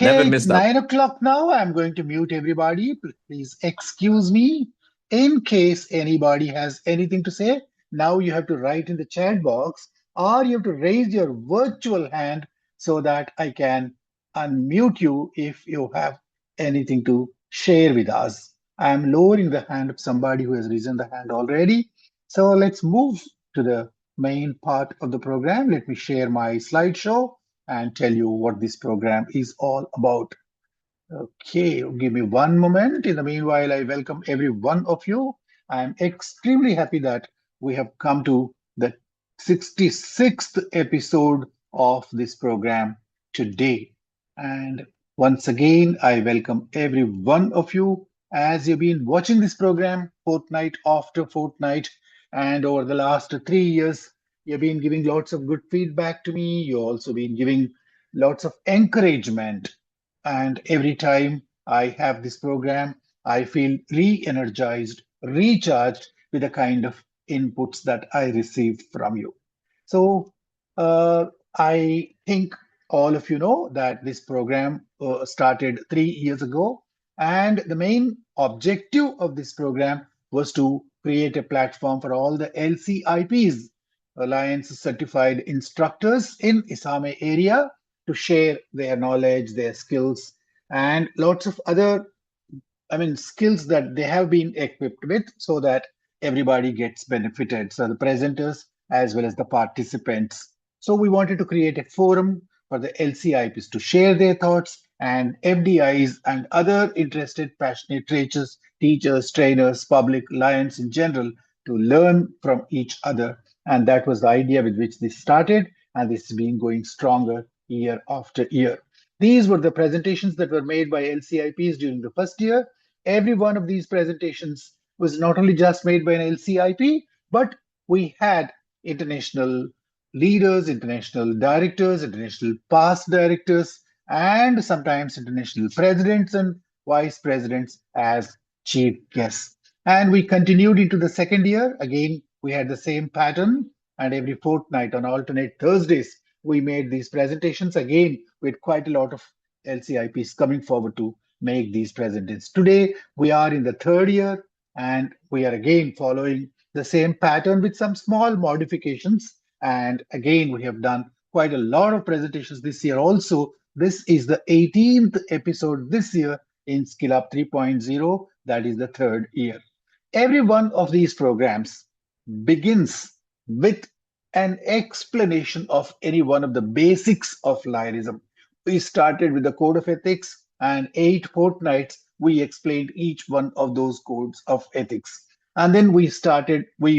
Never Okay, it's missed up. 9 o'clock now. I'm going to mute everybody. Please excuse me. In case anybody has anything to say, now you have to write in the chat box or you have to raise your virtual hand so that I can unmute you if you have anything to share with us. I'm lowering the hand of somebody who has risen the hand already. So let's move to the main part of the program. Let me share my slideshow and tell you what this program is all about. Okay, give me one moment. In the meanwhile, I welcome every one of you. I am extremely happy that we have come to the 66th episode of this program today. And once again, I welcome every one of you as you've been watching this program fortnight after fortnight. And over the last 3 years, you've been giving lots of good feedback to me. You've also been giving lots of encouragement, and every time I have this program, I feel re energized, recharged with the kind of inputs that I receive from you. So, I think all of you know that this program started 3 years ago. And the main objective of this program was to create a platform for all the LCIPs, Alliance Certified Instructors in Isame area, to share their knowledge, their skills, and lots of other, skills that they have been equipped with so that everybody gets benefited. So the presenters as well as the participants. So we wanted to create a forum for the LCIPs to share their thoughts and FDIs and other interested, passionate teachers, trainers, public, lions in general to learn from each other. And that was the idea with which this started. And this has been going stronger year after year. These were the presentations that were made by LCIPs during the first year. Every one of these presentations was not only just made by an LCIP, but we had international leaders, international directors, international past directors, and sometimes international presidents and vice presidents as chief guests. And we continued into the second year. Again, we had the same pattern, and every fortnight on alternate Thursdays, we made these presentations again with quite a lot of LCIPs coming forward to make these presentations. Today, we are in the third year and we are again following the same pattern with some small modifications. And again, we have done quite a lot of presentations this year also. This is the 18th episode this year in SkillUP 3.0. That is the third year. Every one of these programs begins with an explanation of any one of the basics of lionism. We started with the code of ethics, and 8 fortnights we explained each one of those codes of ethics. And then we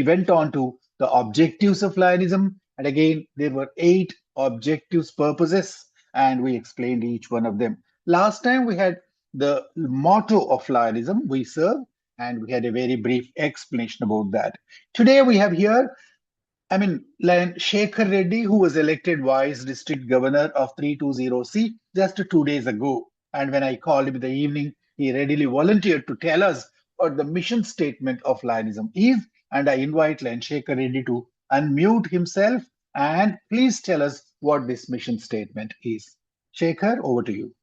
went on to the objectives of lionism. And again, there were 8 objectives, purposes, and we explained each one of them. Last time we had the motto of lionism, we serve, and we had a very brief explanation about that. Today we have here, Lion Shekhar Reddy, who was elected Vice District Governor of 320C just 2 days ago. And when I called him in the evening, he readily volunteered to tell us what the mission statement of Lionism is. And I invite Lion Shekhar Reddy to unmute himself and please tell us what this mission statement is. Shekhar, over to you.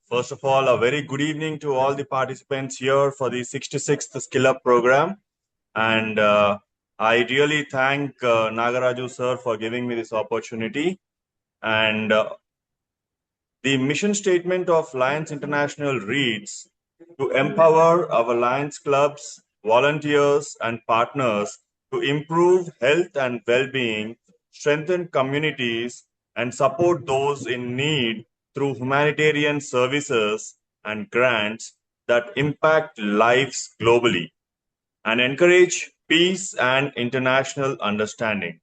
First of all, a very good evening to all the participants here for the 66th SkillUP program. And I really thank nagaRAJU sir for giving me this opportunity. And the mission statement of Lions International reads, to empower our Lions clubs, volunteers, and partners to improve health and well-being, strengthen communities, and support those in need through humanitarian services and grants that impact lives globally, and encourage peace and international understanding.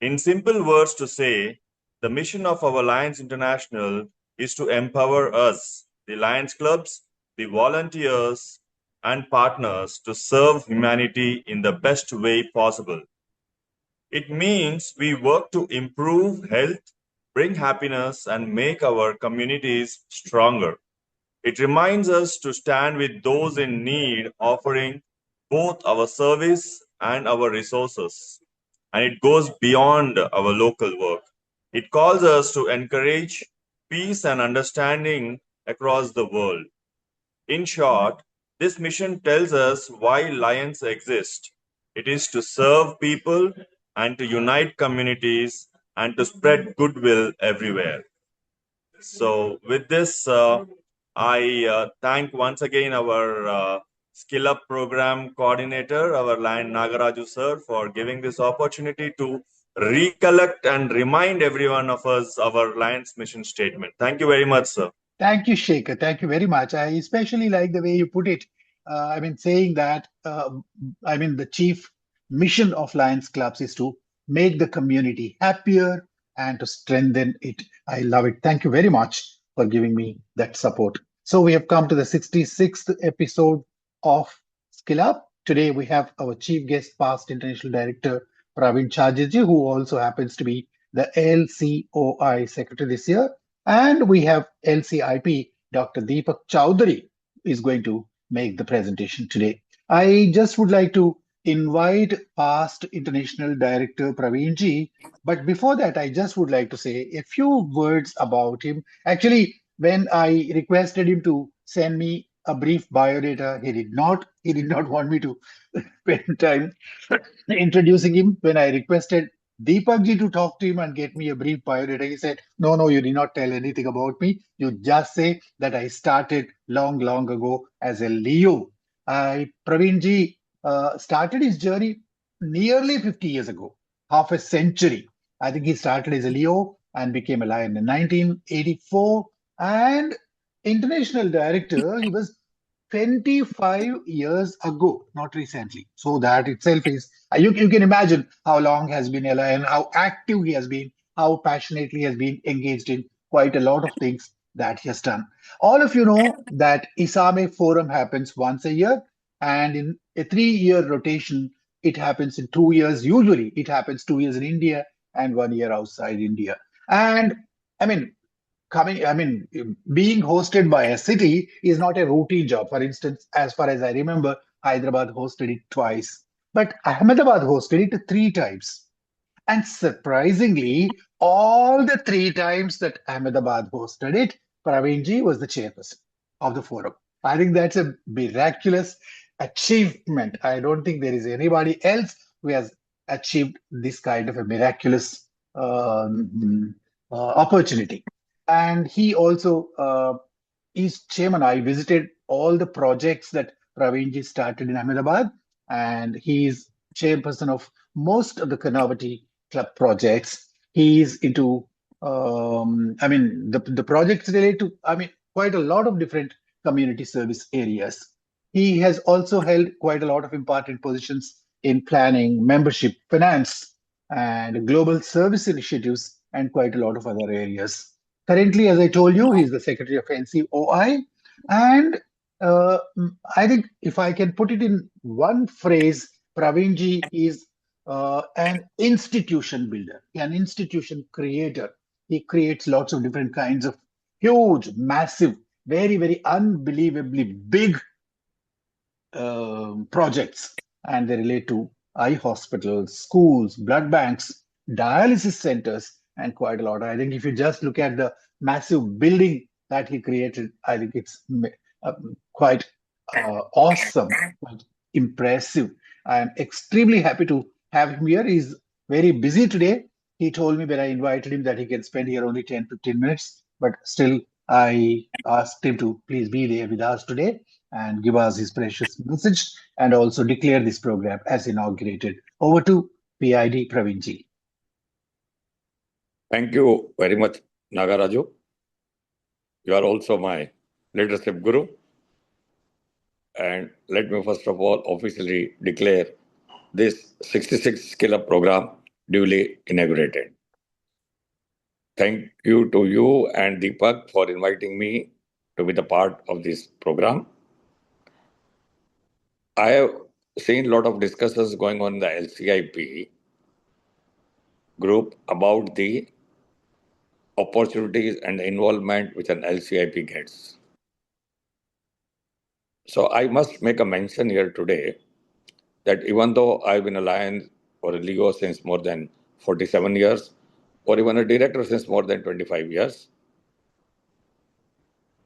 In simple words to say, the mission of our Lions International is to empower us, the Lions clubs, the volunteers, and partners to serve humanity in the best way possible. It means we work to improve health, bring happiness, and make our communities stronger. It reminds us to stand with those in need, offering both our service and our resources. And it goes beyond our local work. It calls us to encourage peace and understanding across the world. In short, this mission tells us why Lions exist. It is to serve people and to unite communities and to spread goodwill everywhere. So, with this, I thank once again our SkillUP program coordinator, our Lion nagaRAJU sir, for giving this opportunity to recollect and remind everyone of us our Lions mission statement. Thank you very much, sir. Thank you, Shekhar. Thank you very much. I especially like the way you put it. Saying that, the chief mission of Lions Clubs is to make the community happier and to strengthen it. I love it. Thank you very much for giving me that support. So, we have come to the 66th episode of Skill Up. Today, we have our chief guest, past international director Praveen Chatterjee, who also happens to be the LCOI secretary this year. And we have LCIP, Dr. Deepak Chowdhury is going to make the presentation today. I just would like to invite past international director Praveen ji. But before that, I just would like to say a few words about him. Actually, when I requested him to send me a brief biodata, he did not. He did not want me to spend time introducing him. When I requested Deepak ji to talk to him and get me a brief biodata, he said, "No, no, you did not tell anything about me. You just say that I started long, long ago as a Leo." Praveen ji started his journey nearly 50 years ago, half a century. I think he started as a Leo and became a Lion in 1984. And international director, he was 25 years ago, not recently. So that itself is, you can imagine how long has been Ella and how active he has been, how passionately he has been engaged in quite a lot of things that he has done. All of you know that ISAME Forum happens once a year, and in a 3 year rotation, it happens in 2 years. Usually, it happens 2 years in India and 1 year outside India. And I mean, being hosted by a city is not a routine job. For instance, as far as I remember, Hyderabad hosted it twice, but Ahmedabad hosted it 3 times. And surprisingly, all the 3 times that Ahmedabad hosted it, Praveenji was the chairperson of the forum. I think that's a miraculous achievement. I don't think there is anybody else who has achieved this kind of a miraculous opportunity. And he also is chairman. I visited all the projects that Praveenji started in Ahmedabad, and he is chairperson of most of the Karnavati Club projects. He is into, the projects relate to, quite a lot of different community service areas. He has also held quite a lot of important positions in planning, membership, finance, and global service initiatives, and quite a lot of other areas. Currently, as I told you, he's the secretary of NCOI. And I think if I can put it in one phrase, Praveenji is an institution builder, an institution creator. He creates lots of different kinds of huge, massive, very, very unbelievably big projects, and they relate to eye hospitals, schools, blood banks, dialysis centers, and quite a lot. I think if you just look at the massive building that he created, I think it's quite awesome, quite impressive. I am extremely happy to have him here. He's very busy today. He told me when I invited him that he can spend here only 10-15 minutes, but still, I asked him to please be there with us today and give us his precious message and also declare this program as inaugurated. Over to PID Pravinji. Thank you very much, nagaRAJU. You are also my leadership guru. And let me first of all officially declare this 66 SkillUP program duly inaugurated. Thank you to you and Deepak for inviting me to be the part of this program. I have seen a lot of discussions going on in the LCIP group about the opportunities and the involvement which an LCIP gets. So I must make a mention here today that even though I've been a Lion or a Leo since more than 47 years, or even a director since more than 25 years.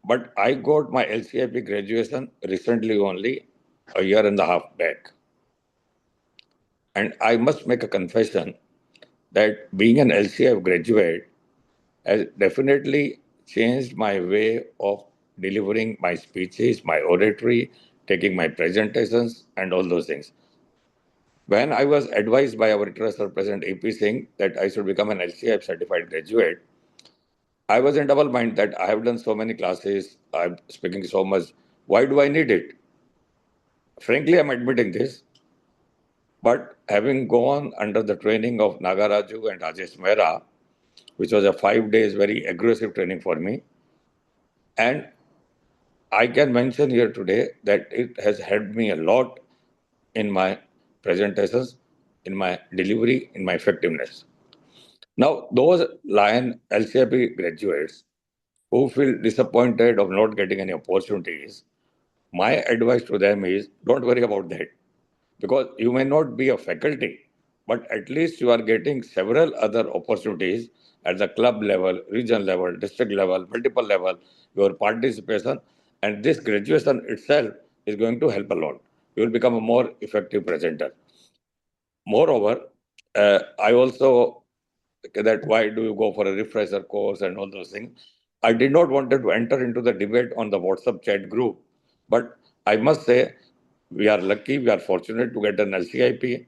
But I got my LCIP graduation recently, only a year and a half back. And I must make a confession that being an LCIP graduate has definitely changed my way of delivering my speeches, my oratory, taking my presentations, and all those things. When I was advised by our International President AP Singh that I should become an LCIP certified graduate, I was in double mind that I have done so many classes, I'm speaking so much. Why do I need it? Frankly, I'm admitting this. But having gone under the training of nagaRAJU and Rajesh Mehra, which was a 5 days very aggressive training for me, and I can mention here today that it has helped me a lot in my presentations, in my delivery, in my effectiveness. Now, those Lion LCIP graduates who feel disappointed of not getting any opportunities, my advice to them is don't worry about that, because you may not be a faculty, but at least you are getting several other opportunities at the club level, region level, district level, multiple level, your participation, and this graduation itself is going to help a lot. You will become a more effective presenter. Moreover, I also that why do you go for a refresher course and all those things. I did not want to enter into the debate on the WhatsApp chat group, but I must say we are lucky, we are fortunate to get an LCIP,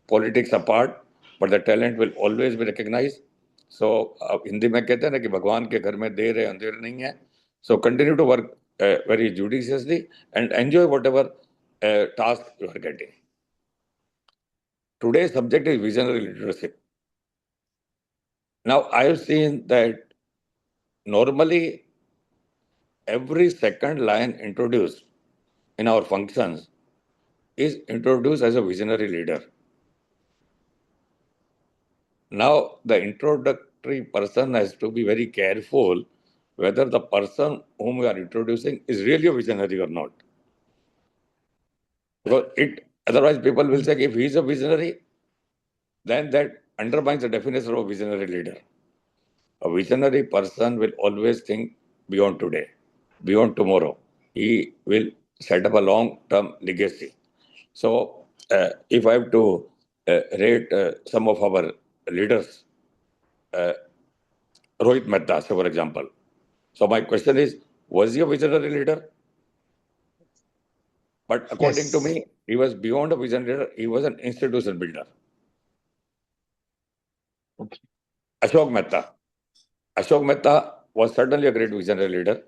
politics apart, but the talent will always be recognized. So Hindi में कहते हैं ना कि भगवान के घर में देर है अंधेर नहीं है. So continue to work very judiciously and enjoy whatever task you are getting. Today's subject is visionary leadership. Now, I have seen that normally every second line introduced in our functions is introduced as a visionary leader. Now, the introductory person has to be very careful whether the person whom we are introducing is really a visionary or not. Because otherwise people will say if he is a visionary, then that undermines the definition of a visionary leader. A visionary person will always think beyond today, beyond tomorrow. He will set up a long-term legacy. So, if I have to rate some of our leaders, Rohit Mehta, say for example. So, my question is, was he a visionary leader? But according to Yes. me, he was beyond a visionary leader. He was an institution builder. Okay. Ashok Mehta. Ashok Mehta was certainly a great visionary leader.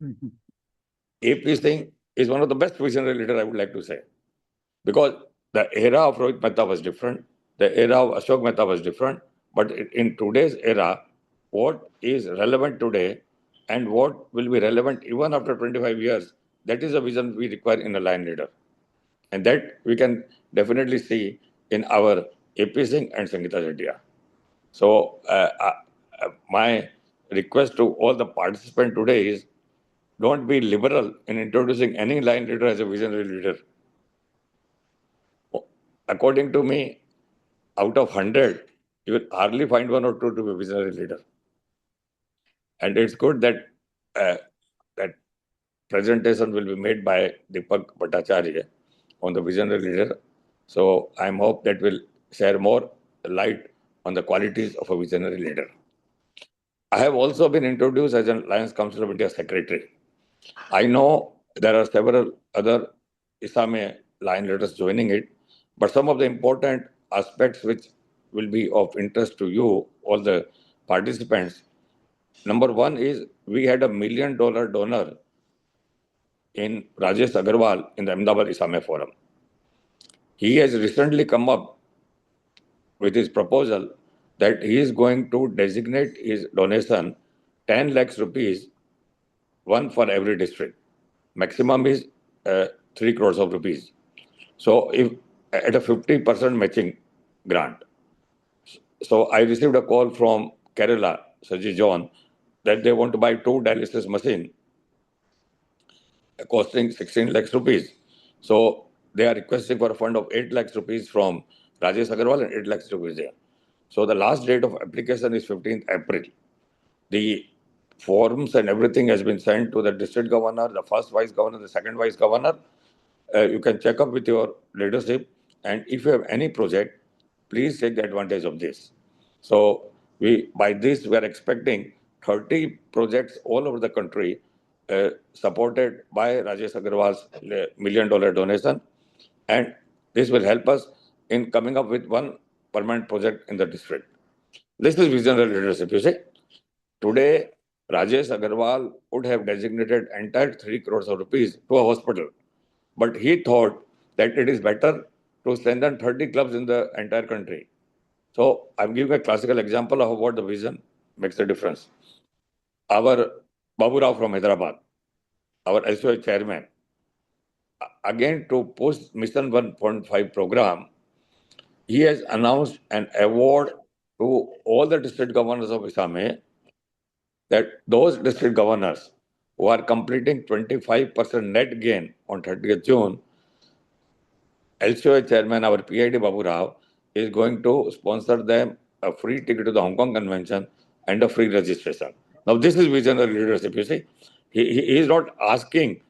Mhm. AP Singh is one of the best visionary leaders, I would like to say. Because the era of Rohit Mehta was different, the era of Ashok Mehta was different, but in today's era, what is relevant today and what will be relevant even after 25 years, that is a vision we require in a line leader. And that we can definitely see in our AP Singh and Sangeeta Jatiya. So, my request to all the participants today is don't be liberal in introducing any line leader as a visionary leader. According to me, out of 100, you will hardly find one or two to be a visionary leader. And it's good that that presentation will be made by Deepak Bhattacharya on the visionary leader. So I'm hope that will share more light on the qualities of a visionary leader. I have also been introduced as an Alliance Council of India secretary. I know there are several other ISAME line leaders joining it, but some of the important aspects which will be of interest to you, all the participants. Number one is we had $1 million donor in Rajesh Agarwal in the Ahmedabad ISAME Forum. He has recently come up with his proposal that he is going to designate his donation 10 lakhs rupees, one for every district. Maximum is 3 crores of rupees. So if at a 50% matching grant. So I received a call from Kerala, Saji John, that they want to buy 2 dialysis machine costing 16 lakhs rupees. So they are requesting for a fund of 8 lakhs rupees from Rajesh Agarwal and 8 lakhs rupees there. So the last date of application is 15th April. The forms and everything has been sent to the district governor, the first vice governor, the second vice governor. You can check up with your leadership, and if you have any project, please take the advantage of this. So by this we are expecting 30 projects all over the country, supported by Rajesh Agarwal's $1 million donation, and this will help us in coming up with one permanent project in the district. This is visionary leadership. You see, today Rajesh Agarwal would have designated entire 3 crores of rupees to a hospital, but he thought that it is better to strengthen 30 clubs in the entire country. So I'm giving a classical example of what the vision makes a difference. Our Babu Rao from Hyderabad, our SOA chairman, again to post Mission 1.5 program, he has announced an award to all the district governors of Isame, that those district governors who are completing 25% net gain on 30th June, LCOA chairman, our PID Babu Rao, is going to sponsor them a free ticket to the Hong Kong convention and a free registration. Now, this is visionary leadership, you see. He is not asking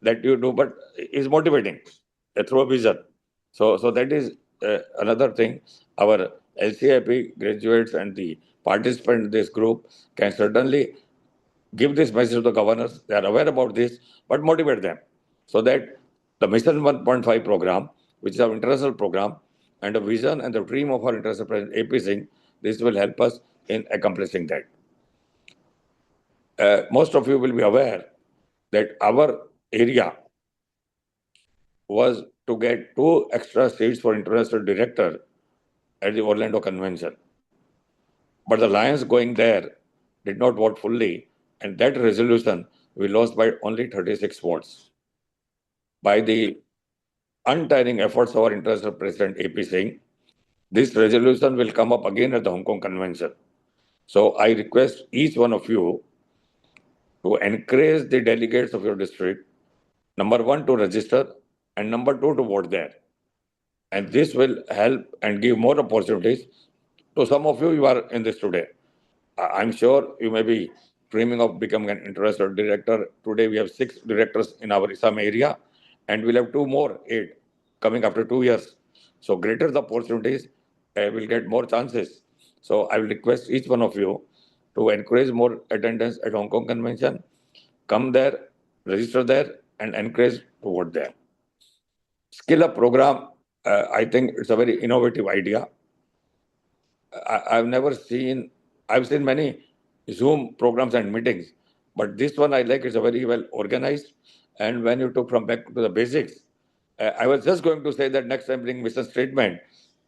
that you do, but is motivating through a vision. So that is another thing. Our LCIP graduates and the participants in this group can certainly give this message to the governors. They are aware about this, but motivate them so that the Mission 1.5 program, which is our international program, and the vision and the dream of our international president AP Singh, this will help us in accomplishing that. Most of you will be aware that our area was to get 2 extra seats for international director at the Orlando convention. But the Lions going there did not vote fully, and that resolution we lost by only 36 votes. By the untiring efforts of our international president AP Singh, this resolution will come up again at the Hong Kong convention. So I request each one of you to encourage the delegates of your district, number 1, to register, and number 2, to vote there. And this will help and give more opportunities to some of you. You are in this today. I'm sure you may be dreaming of becoming an international director. Today we have 6 directors in our Assam area, and we'll have 2 more, 8, coming after 2 years. So greater the opportunities, we'll get more chances. So I will request each one of you to encourage more attendance at Hong Kong Convention. Come there, register there, and encourage to vote there. SkillUP program, I think it's a very innovative idea. I've seen many Zoom programs and meetings, but this one I like. It's a very well organized. And when you took from back to the basics, I was just going to say that next time bring mission statement.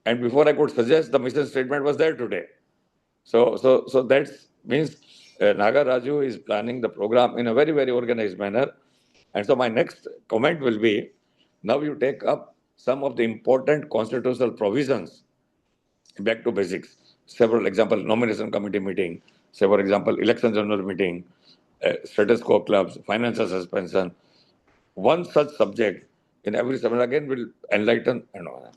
And before I could suggest, the mission statement was there today. So that means nagaRAJU is planning the program in a very, very organized manner. And so my next comment will be, now you take up some of the important constitutional provisions back to basics. Several example, nomination committee meeting, say for example, election general meeting, status quo clubs, financial suspension. One such subject in every seminar again will enlighten and all.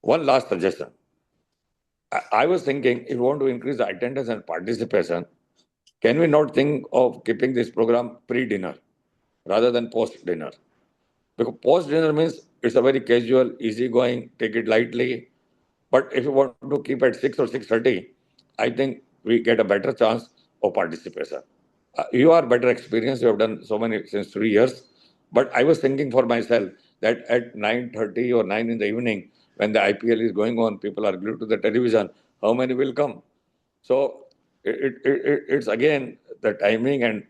One last suggestion. I was thinking, if we want to increase the attendance and participation, can we not think of keeping this program pre-dinner rather than post-dinner? Because post-dinner means it's a very casual, easygoing, take it lightly. But if you want to keep at 6 or 6:30, I think we get a better chance of participation. You are better experienced. You have done so many since 3 years. But I was thinking for myself that at 9:30 or 9 in the evening, when the IPL is going on, people are glued to the television, how many will come? So it's again the timing, and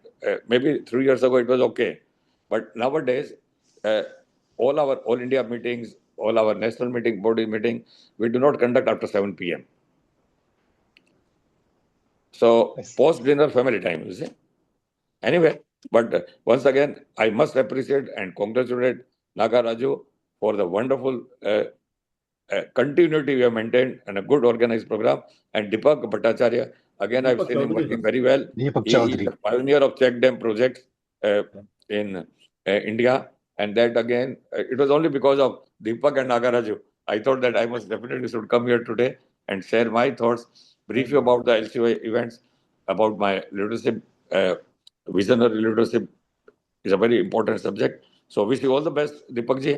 maybe 3 years ago it was okay. But nowadays, uh, all India meetings, all our national meeting, body meeting, we do not conduct after 7 p.m. So Yes. post dinner family time, you see. Anyway, but once again, I must appreciate and congratulate nagaRAJU for the wonderful continuity we have maintained and a good organized program. And Deepak Bhattacharya, again, I've seen him working very well. Deepak He is Chaudhary. the pioneer of check dam projects in India. And that again, it was only because of Deepak and nagaRAJU. I thought that I must definitely should come here today and share my thoughts, brief you about the LCY events, about my leadership, visionary leadership is a very important subject. So wish you all the best, Deepak ji.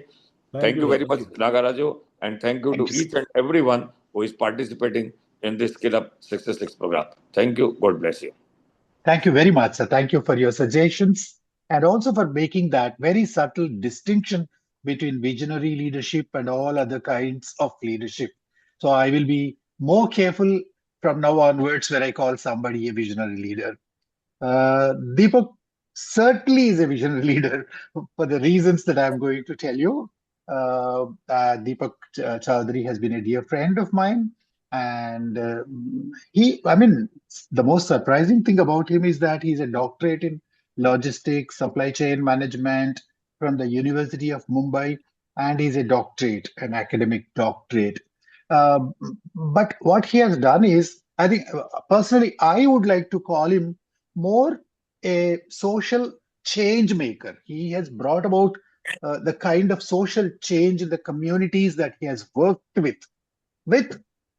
Thank you very much, nagaRAJU, and thank you to each and everyone who is participating in this SkillUP 66 program. Thank you. God bless you. Thank you very much, sir. Thank you for your suggestions and also for making that very subtle distinction between visionary leadership and all other kinds of leadership. So I will be more careful from now onwards when I call somebody a visionary leader. Deepak certainly is a visionary leader for the reasons that I'm going to tell you. Deepak Chaudhary has been a dear friend of mine, and I mean, the most surprising thing about him is that he's a doctorate in logistics, supply chain management from the University of Mumbai, and he's a doctorate, an academic doctorate. Um, but what he has done is, I think, personally, I would like to call him more a social change maker. He has brought about the kind of social change in the communities that he has worked with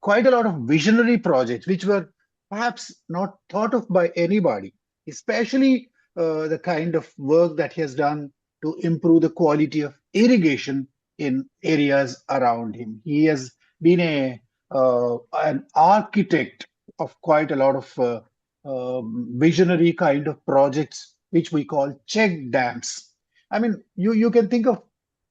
quite a lot of visionary projects, which were perhaps not thought of by anybody, especially the kind of work that he has done to improve the quality of irrigation in areas around him. He has been an architect of quite a lot of visionary kind of projects, which we call check dams. I mean, you can think of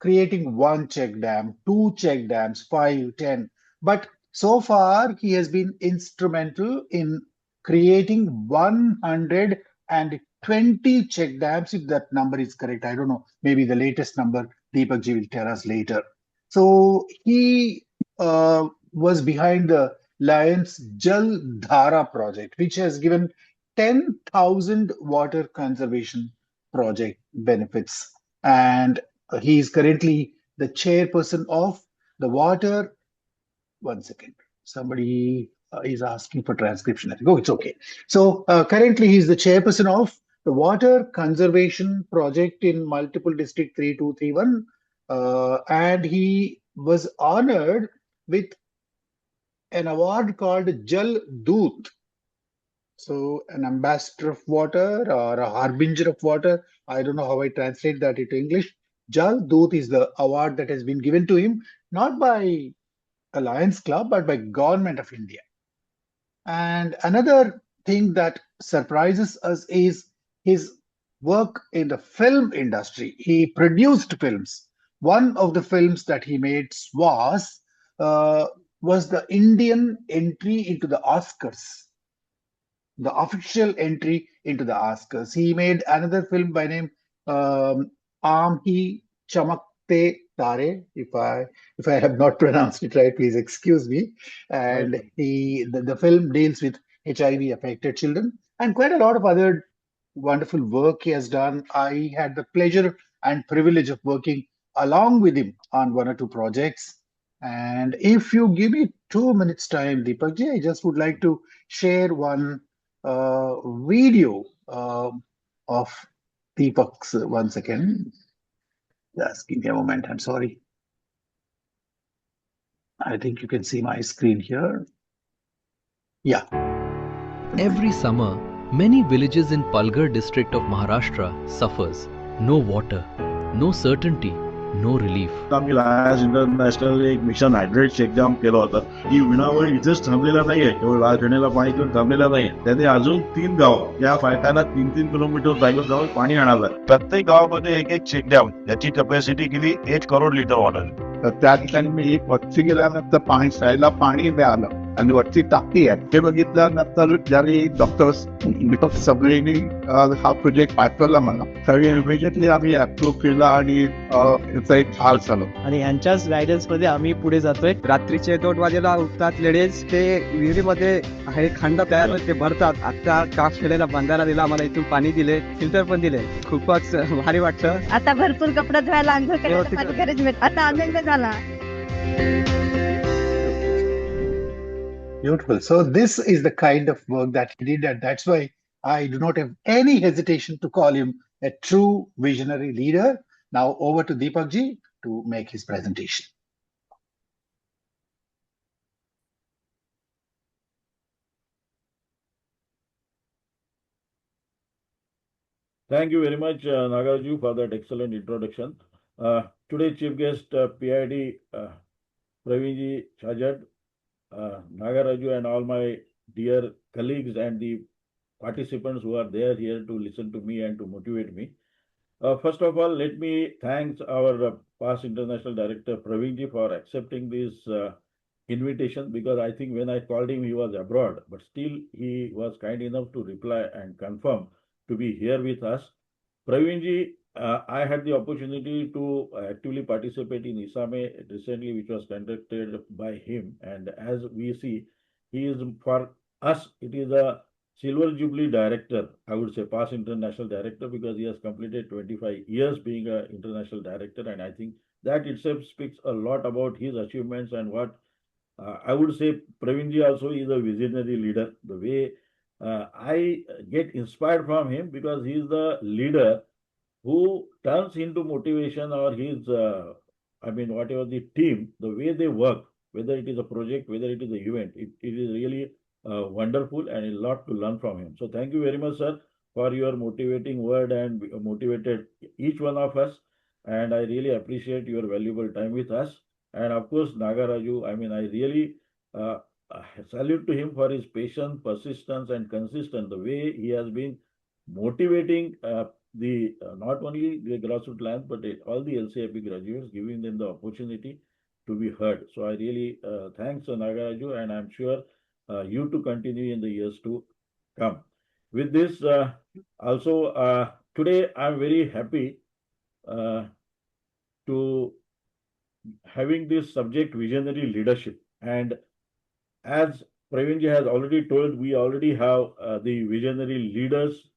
creating one check dam, two check dams, 5, 10. But so far, he has been instrumental in creating 120 check dams, if that number is correct. I don't know. Maybe the latest number, Deepak ji will tell us later. So he was behind the Lions Jal Dhara project, which has given 10,000 water conservation project benefits. And he is currently the chairperson of the water. One second. Somebody is asking for transcription. I think, oh, it's okay. So currently he's the chairperson of the Water Conservation Project in Multiple District 3231. And he was honored with an award called Jal Doot. So an ambassador of water or a harbinger of water. I don't know how I translate that into English. Jal Doot is the award that has been given to him, not by a Lions Club, but by Government of India. And another thing that surprises us is his work in the film industry. He produced films. One of the films that he made uh, was the Indian entry into the Oscars, the official entry into the Oscars. He made another film by name Aam Hi Chamakte Tare. If I have not pronounced it right, please excuse me. And the film deals with HIV affected children and quite a lot of other wonderful work he has done. I had the pleasure and privilege of working along with him on one or two projects. And if you give me 2 minutes time, Deepak ji, I just would like to share one video of Deepak's. One second. Just give me a moment. I'm sorry. I think you can see my screen here. Yeah. Every summer, many villages in Palghar district of Maharashtra suffers. No water, no certainty, no relief. आम्ही Lions international एक mission hydrate exam केलं होतं की विणावळ इथेच थांबलेला नाहीये केवळ राजघाणीला पाणी घेऊन थांबलेला नाहीये त्याने अजून 3 गाव या फायटाला 3-3 किलोमीटर जाऊन पाणी आणावं प्रत्येक गावामध्ये एक चेक डॅम याची कॅपॅसिटी किती 1 करोड लिटर वॉटर तर त्या ठिकाणी मी वरती गेल्यानंतर पाणी प्यायला पाणी मिळालं आणि वरती टाकी आहे ते बघितल्यानंतर ज्यावेळी डॉक्टर्स सगळ्यांनी हा प्रोजेक्ट पाठवला मला सगळे इमिजिएटली आम्ही अप्रूव्ह केला आणि याचा एक हाल झालो आणि यांच्याच गायडन्स मध्ये आम्ही पुढे जातोय. रात्रीचे 2 वाजेला उठतात लेडीज, ते विहिरीमध्ये हे खंड तयार ते भरतात. आता काफ केलेला बंधारा दिला, आम्हाला इथून पाणी दिले, फिल्टर पण दिले. खूपच भारी वाटतं. आता भरपूर कपडे धुवायला अंघोळ करायला गरज मिळत. आता आनंद झाला. Beautiful. So this is the kind of work that he did, and that's why I do not have any hesitation to call him a true visionary leader. Now over to Deepak ji to make his presentation. Thank you very much, nagaRAJU, for that excellent introduction. Today, chief guest PID Pravinji Chajad, nagaRAJU, and all my dear colleagues and the participants who are there here to listen to me and to motivate me. First of all, let me thank our past international director Pravinji for accepting this invitation, because I think when I called him, he was abroad, but still he was kind enough to reply and confirm to be here with us. Pravinji, I had the opportunity to actively participate in ISAME recently, which was conducted by him. And as we see, he is, for us, it is a Silver Jubilee director, I would say, past international director, because he has completed 25 years being an international director. And I think that itself speaks a lot about his achievements and what I would say. Pravinji also is a visionary leader. The way I get inspired from him, because he is the leader who turns into motivation, or his, whatever the team, the way they work, whether it is a project, whether it is an event, it is really wonderful and a lot to learn from him. So thank you very much, sir, for your motivating word and motivated each one of us. And I really appreciate your valuable time with us. And of course, nagaRAJU, I really uh, salute to him for his patience, persistence, and consistent, the way he has been motivating the not only the grassroots lands, but all the LCIP graduates, giving them the opportunity to be heard. So I really thanks nagaRAJU, and I'm sure you to continue in the years to come. With this, also today I'm very happy to having this subject, visionary leadership. And as Pravinji has already told, we already have the visionary leaders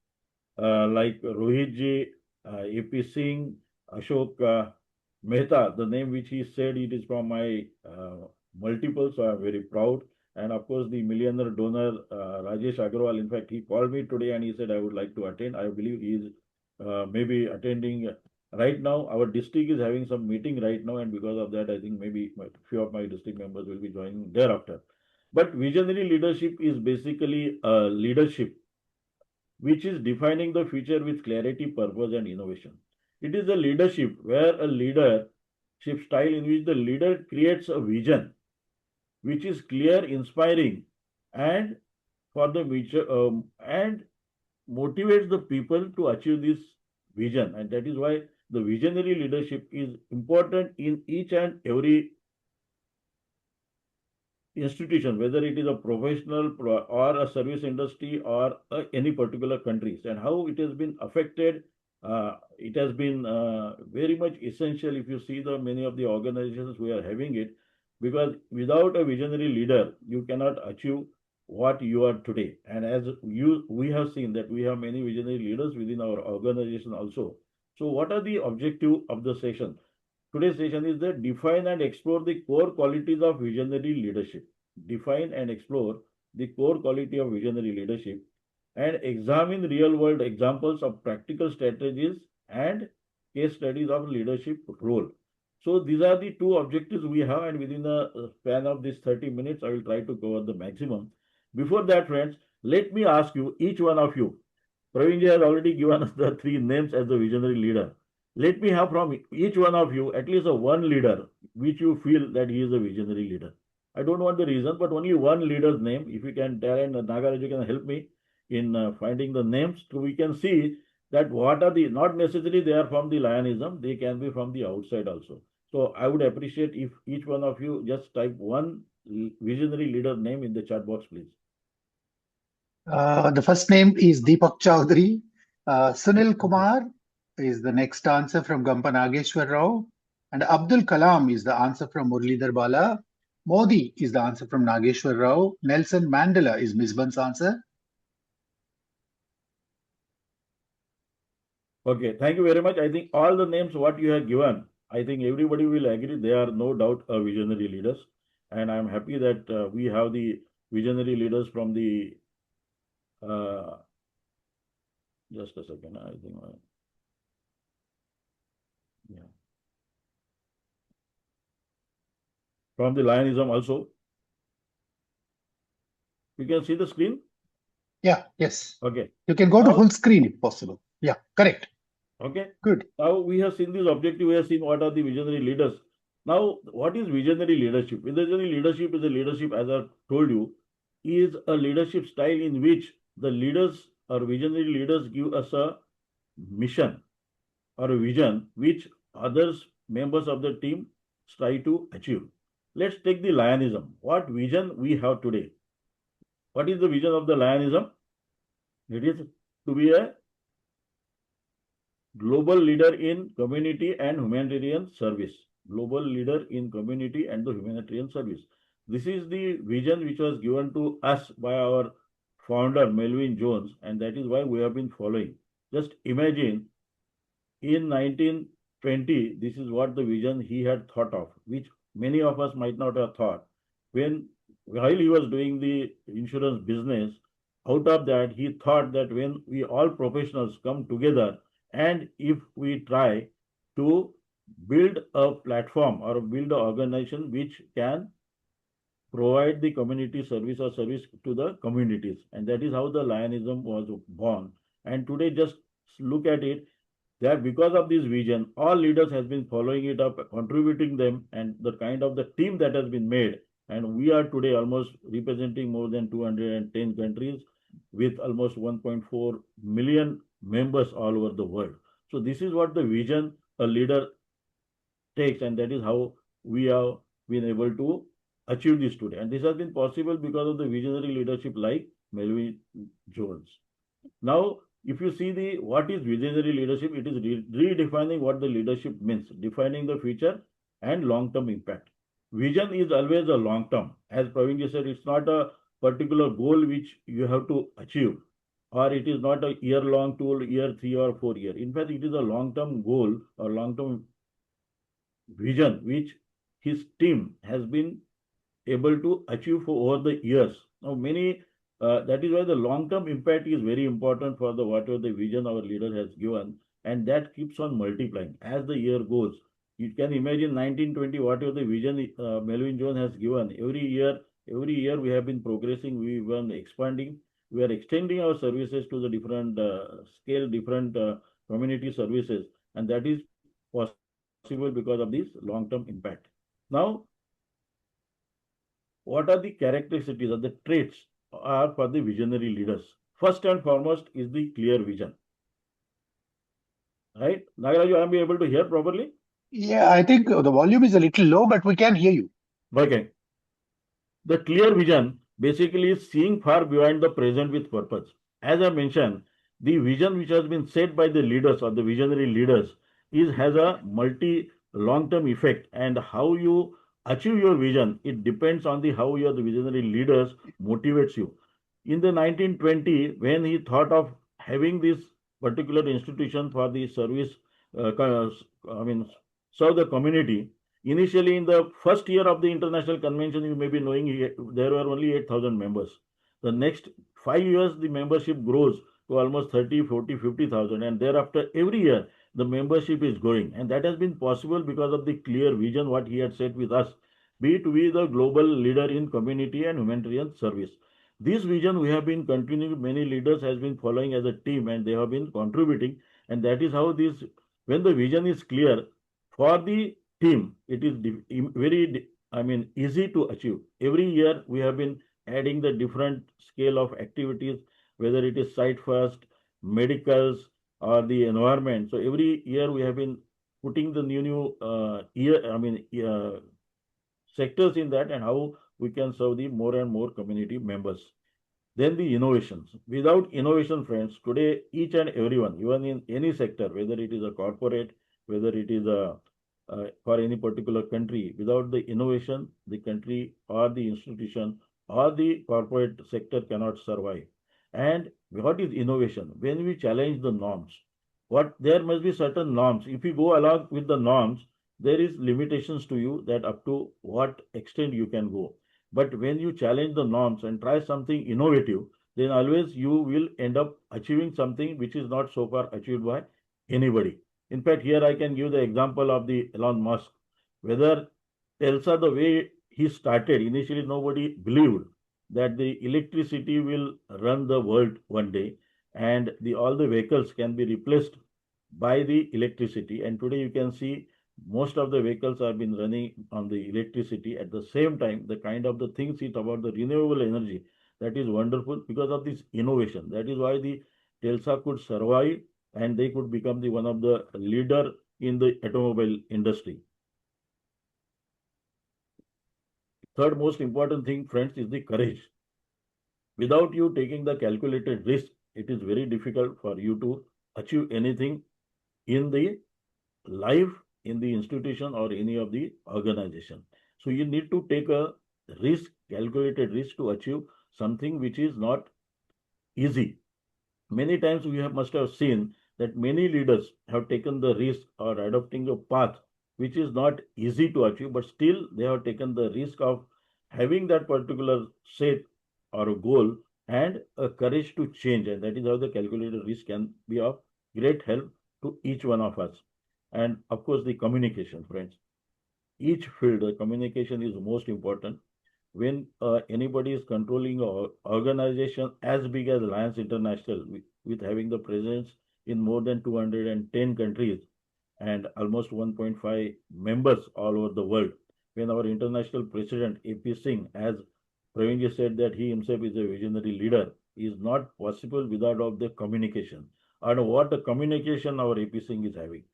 like Rohit ji, AP Singh, Ashok Mehta, the name which he said, it is from my multiple, so I'm very proud. And of course, the millionaire donor, Rajesh Agrawal, in fact, he called me today and he said, I would like to attend. I believe he is maybe attending right now. Our district is having some meeting right now, and because of that, I think maybe a few of my district members will be joining thereafter. But visionary leadership is basically a leadership which is defining the future with clarity, purpose, and innovation. It is a leadership where a leadership style in which the leader creates a vision which is clear, inspiring, and for the future, and motivates the people to achieve this vision. And that is why the visionary leadership is important in each and every institution, whether it is a professional or a service industry or any particular countries, and how it has been affected. It has been very much essential if you see the many of the organizations we are having it, because without a visionary leader, you cannot achieve what you are today. And as we have seen that we have many visionary leaders within our organization also. So what are the objective of the session? Today's session is that define and explore the core qualities of visionary leadership. Define and explore the core quality of visionary leadership, and examine real-world examples of practical strategies and case studies of leadership role. So these are the two objectives we have, and within the span of this 30 minutes, I will try to cover the maximum. Before that, friends, let me ask you, each one of you, Pravinji has already given us the three names as the visionary leader. Let me have from each one of you at least a one leader which you feel that he is a visionary leader. I don't want the reason, but only one leader's name. If you can tell, and nagaRAJU can help me in finding the names, so we can see that what are the, not necessarily they are from the Lionism, they can be from the outside also. So I would appreciate if each one of you just type one visionary leader name in the chat box, please. The first name is Deepak Chaudhary. Sunil Kumar is the next answer from Gampa Nageshwar Rao. And Abdul Kalam is the answer from Muralidhar Bala. Modi is the answer from Nageshwar Rao. Nelson Mandela is Misban's answer. Okay, thank you very much. I think all the names what you have given, I think everybody will agree they are no doubt visionary leaders. And I'm happy that we have the visionary leaders from the, just a second, I think, yeah. From the Lionism also. You can see the screen? Yeah, yes. Okay. You can go to Now, full screen if possible. Yeah, correct. Okay. Good. Now we have seen this objective, we have seen what are the visionary leaders. Now, what is visionary leadership? Visionary leadership is a leadership, as I told you, is a leadership style in which the leaders or visionary leaders give us a mission or a vision which others members of the team strive to achieve. Let's take the Lionism. What vision we have today? What is the vision of the Lionism? It is to be a global leader in community and humanitarian service. Global leader in community and the humanitarian service. This is the vision which was given to us by our founder Melvin Jones, and that is why we have been following. Just imagine in 1920, this is what the vision he had thought of, which many of us might not have thought. While he was doing the insurance business, out of that, he thought that when we all professionals come together and if we try to build a platform or build an organization which can provide the community service or service to the communities. And that is how the Lionism was born. And today, just look at it, that because of this vision, all leaders has been following it up, contributing them, and the kind of the team that has been made. And we are today almost representing more than 210 countries with almost 1.4 million members all over the world. So this is what the vision a leader takes, and that is how we have been able to achieve this today. And this has been possible because of the visionary leadership like Melvin Jones. Now, if you see the what is visionary leadership, it is redefining what the leadership means, defining the future and long-term impact. Vision is always a long-term. As Praveen said, it's not a particular goal which you have to achieve, or it is not a year-long tool, year 3 or 4 year. In fact, it is a long-term goal or long-term vision which his team has been able to achieve for over the years. Now, that is why the long-term impact is very important for the whatever the vision our leader has given, and that keeps on multiplying as the year goes. You can imagine 1920, whatever the vision Melvin Jones has given. Every year we have been progressing, we have been expanding, we are extending our services to the different scale, different community services, and that is possible because of this long-term impact. Now, what are the characteristics or the traits are for the visionary leaders? First and foremost is the clear vision. Right? nagaRAJU, I am able to hear properly? Yeah, I think the volume is a little low, but we can hear you. Okay. The clear vision basically is seeing far beyond the present with purpose. As I mentioned, the vision which has been set by the leaders or the visionary leaders has a long-term effect, and how you achieve your vision, it depends on the how the visionary leaders motivates you. In the 1920, when he thought of having this particular institution for the service, serve the community. Initially, in the first year of the international convention, you may be knowing there were only 8,000 members. The next 5 years, the membership grows to almost 30, 40, 50,000. And thereafter, every year, the membership is growing. And that has been possible because of the clear vision what he had set with us, be it we the global leader in community and humanitarian service. This vision we have been continuing, many leaders has been following as a team, and they have been contributing. And that is how this, when the vision is clear, for the team, it is very, easy to achieve. Every year we have been adding the different scale of activities, whether it is site first, medicals, or the environment. So every year we have been putting the new sectors in that, and how we can serve the more and more community members. Then the innovations. Without innovation, friends, today each and everyone, even in any sector, whether it is a corporate, whether it is for any particular country, without the innovation, the country or the institution or the corporate sector cannot survive. And what is innovation? When we challenge the norms, there must be certain norms. If you go along with the norms, there is limitations to you that up to what extent you can go. But when you challenge the norms and try something innovative, then always you will end up achieving something which is not so far achieved by anybody. In fact, here I can give the example of the Elon Musk. Whether Tesla, the way he started, initially nobody believed that the electricity will run the world one day. and all the vehicles can be replaced by the electricity. And today you can see most of the vehicles have been running on the electricity. At the same time, the kind of the things it's about the renewable energy, that is wonderful because of this innovation. That is why the Telsa could survive and they could become the one of the leader in the automobile industry. Third most important thing, friends, is the courage. Without you taking the calculated risk, it is very difficult for you to achieve anything in the life, in the institution, or any of the organization. So you need to take a risk, calculated risk, to achieve something which is not easy. Many times we must have seen that many leaders have taken the risk or adopting a path which is not easy to achieve, but still they have taken the risk of having that particular set or a goal and a courage to change. And that is how the calculated risk can be of great help to each one of us. And of course, the communication, friends. Each field, the communication is most important. When anybody is controlling an organization as big as Alliance International, with having the presence in more than 210 countries and almost 1.5 members all over the world, when our international president, AP Singh, as Praveenji said, that he himself is a visionary leader, is not possible without of the communication. And what the communication our AP Singh is having.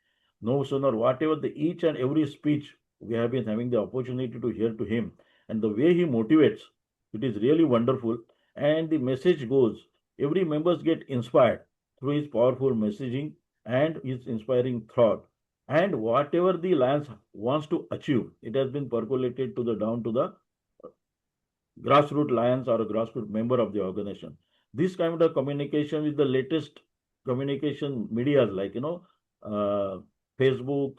No sooner, whatever the each and every speech we have been having the opportunity to hear to him, and the way he motivates, it is really wonderful. And the message goes, every members get inspired through his powerful messaging and his inspiring thought. And whatever the Lions wants to achieve, it has been percolated to the down to the grassroots Lions or a grassroots member of the organization. This kind of communication with the latest communication medias like uh, Facebook,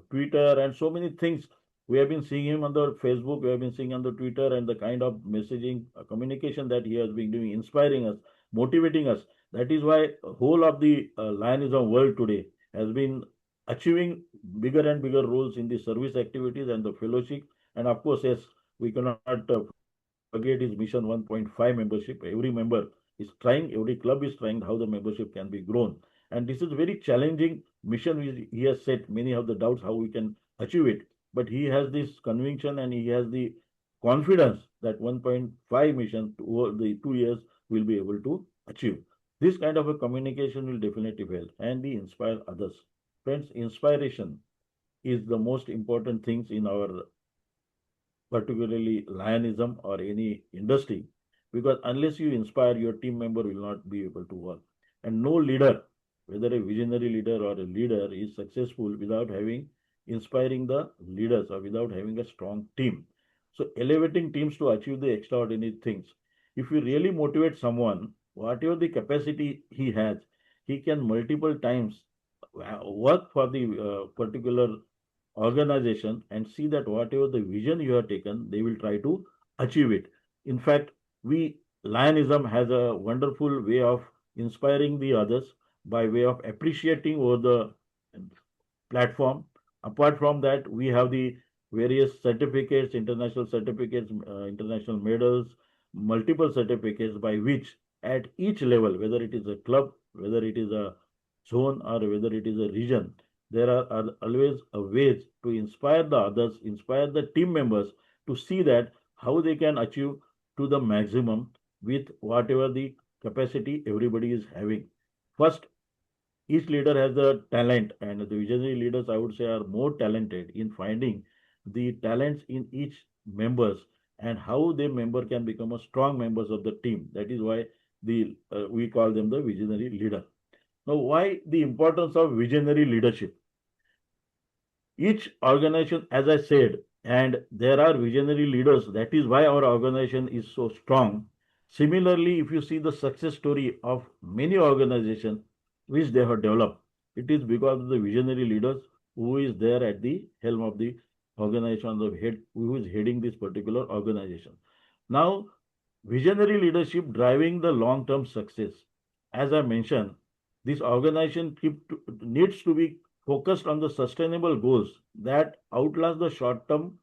Twitter, and so many things. We have been seeing him on the Facebook, we have been seeing on the Twitter, and the kind of messaging, communication that he has been doing, inspiring us, motivating us. That is why whole of the Lionism world today has been achieving bigger and bigger roles in the service activities and the fellowship. And of course, yes, we cannot forget his Mission 1.5 membership. Every member is trying, every club is trying how the membership can be grown. And this is very challenging mission. He has set many of the doubts how we can achieve it. But he has this conviction and he has the confidence that 1.5 mission over the 2 years will be able to achieve. This kind of a communication will definitely help and the inspire others. Friends, inspiration is the most important things in our particularly lionism or any industry, because unless you inspire, your team member will not be able to work. And no leader, whether a visionary leader or a leader, is successful without having inspiring the leaders or without having a strong team. So elevating teams to achieve the extraordinary things. If you really motivate someone, whatever the capacity he has, he can multiple times work for the particular organization and see that whatever the vision you have taken, they will try to achieve it. In fact, we Lionism has a wonderful way of inspiring the others by way of appreciating over the platform. Apart from that, we have the various certificates, international medals, multiple certificates by which at each level, whether it is a club, whether it is a zone, or whether it is a region, there are always a ways to inspire the others, inspire the team members to see that how they can achieve to the maximum with whatever the capacity everybody is having. First, each leader has the talent, and the visionary leaders, I would say, are more talented in finding the talents in each members and how their member can become a strong members of the team. That is why the we call them the visionary leader. Now, why the importance of visionary leadership? Each organization, as I said, and there are visionary leaders. That is why our organization is so strong. Similarly, if you see the success story of many organizations which they have developed, it is because of the visionary leaders who is there at the helm of the organization, the head who is heading this particular organization. Now, visionary leadership driving the long-term success. As I mentioned, this organization needs to be focused on the sustainable goals that outlast the short-term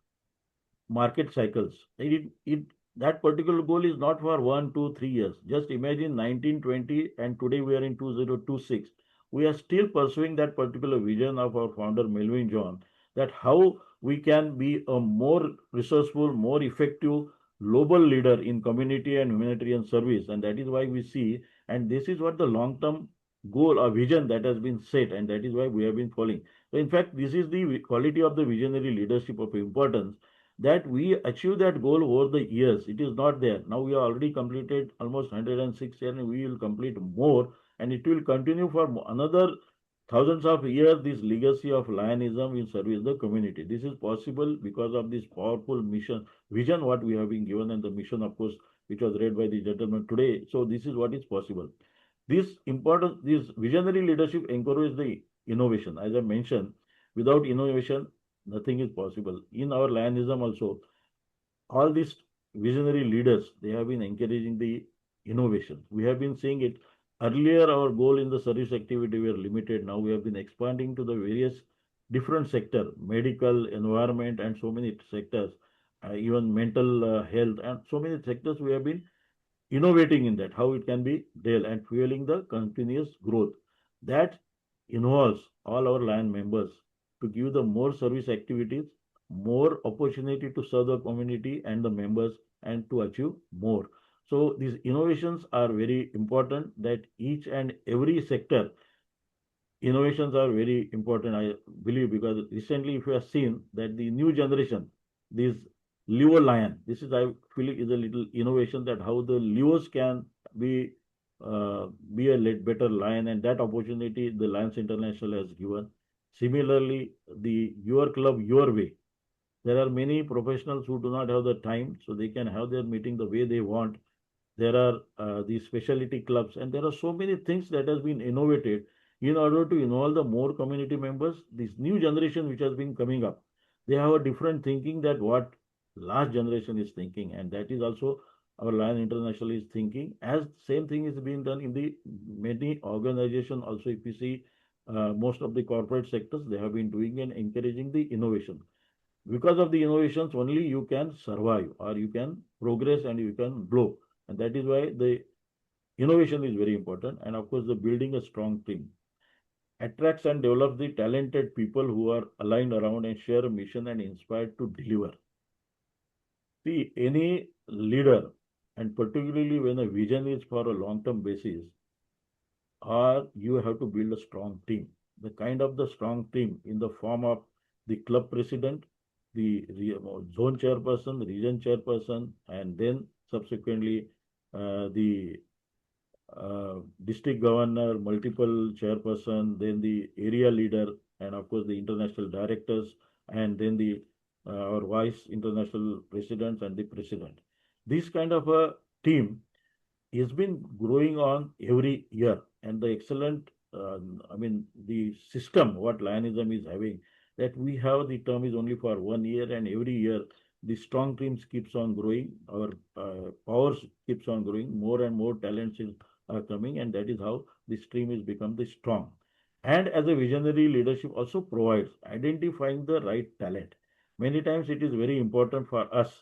market cycles. It that particular goal is not for 1, 2, 3 years. Just imagine 1920 and today we are in 2026. We are still pursuing that particular vision of our founder Melvin John, that how we can be a more resourceful, more effective global leader in community and humanitarian service. And that is why we see, and this is what the long-term goal or vision that has been set, and that is why we have been following. So in fact, this is the quality of the visionary leadership of importance, that we achieve that goal over the years. It is not there. Now we have already completed almost 106 years and we will complete more, and it will continue for another thousands of years, this legacy of Lionism in service the community. This is possible because of this powerful mission, vision what we have been given, and the mission of course which was read by the gentleman today. So this is what is possible. This visionary leadership encourages the innovation. As I mentioned, without innovation, nothing is possible. In our Lionism also, all these visionary leaders, they have been encouraging the innovation. We have been seeing it. Earlier, our goal in the service activity were limited. Now we have been expanding to the various different sector, medical, environment, and so many sectors, even mental health, and so many sectors we have been innovating in that, how it can be there and fueling the continuous growth. That involves all our Lion members to give the more service activities, more opportunity to serve the community and the members, and to achieve more. So these innovations are very important, that each and every sector innovations are very important, I believe, because recently if you have seen that the new generation, this Leo lion, this is, I feel, is a little innovation, that how the Leos can be be a better lion, and that opportunity the Lions International has given. Similarly, the Your Club Your Way, there are many professionals who do not have the time, so they can have their meeting the way they want. There are these specialty clubs, and there are so many things that has been innovated in order to involve the more community members. This new generation which has been coming up, they have a different thinking that what last generation is thinking, and that is also our Lion International is thinking. As same thing is being done in the many organization also. If you see most of the corporate sectors, they have been doing and encouraging the innovation. Because of the innovations only you can survive, or you can progress, and you can grow. And that is why the innovation is very important. And of course, the building a strong team attracts and develops the talented people who are aligned around and share a mission and inspired to deliver. See, any leader, and particularly when a vision is for a long-term basis, or you have to build a strong team. The kind of the strong team in the form of the club president, the zone chairperson, region chairperson, and then subsequently the district governor, multiple chairperson, then the area leader, and of course the international directors, and then the our vice international presidents and the president. This kind of a team has been growing on every year, and the excellent, I mean, the system what Lionism is having, that we have the term is only for 1 year, and every year the strong teams keeps on growing, our powers keeps on growing, more and more talents are coming, and that is how the stream is become the strong. And as a visionary leadership also provides identifying the right talent. Many times it is very important for us,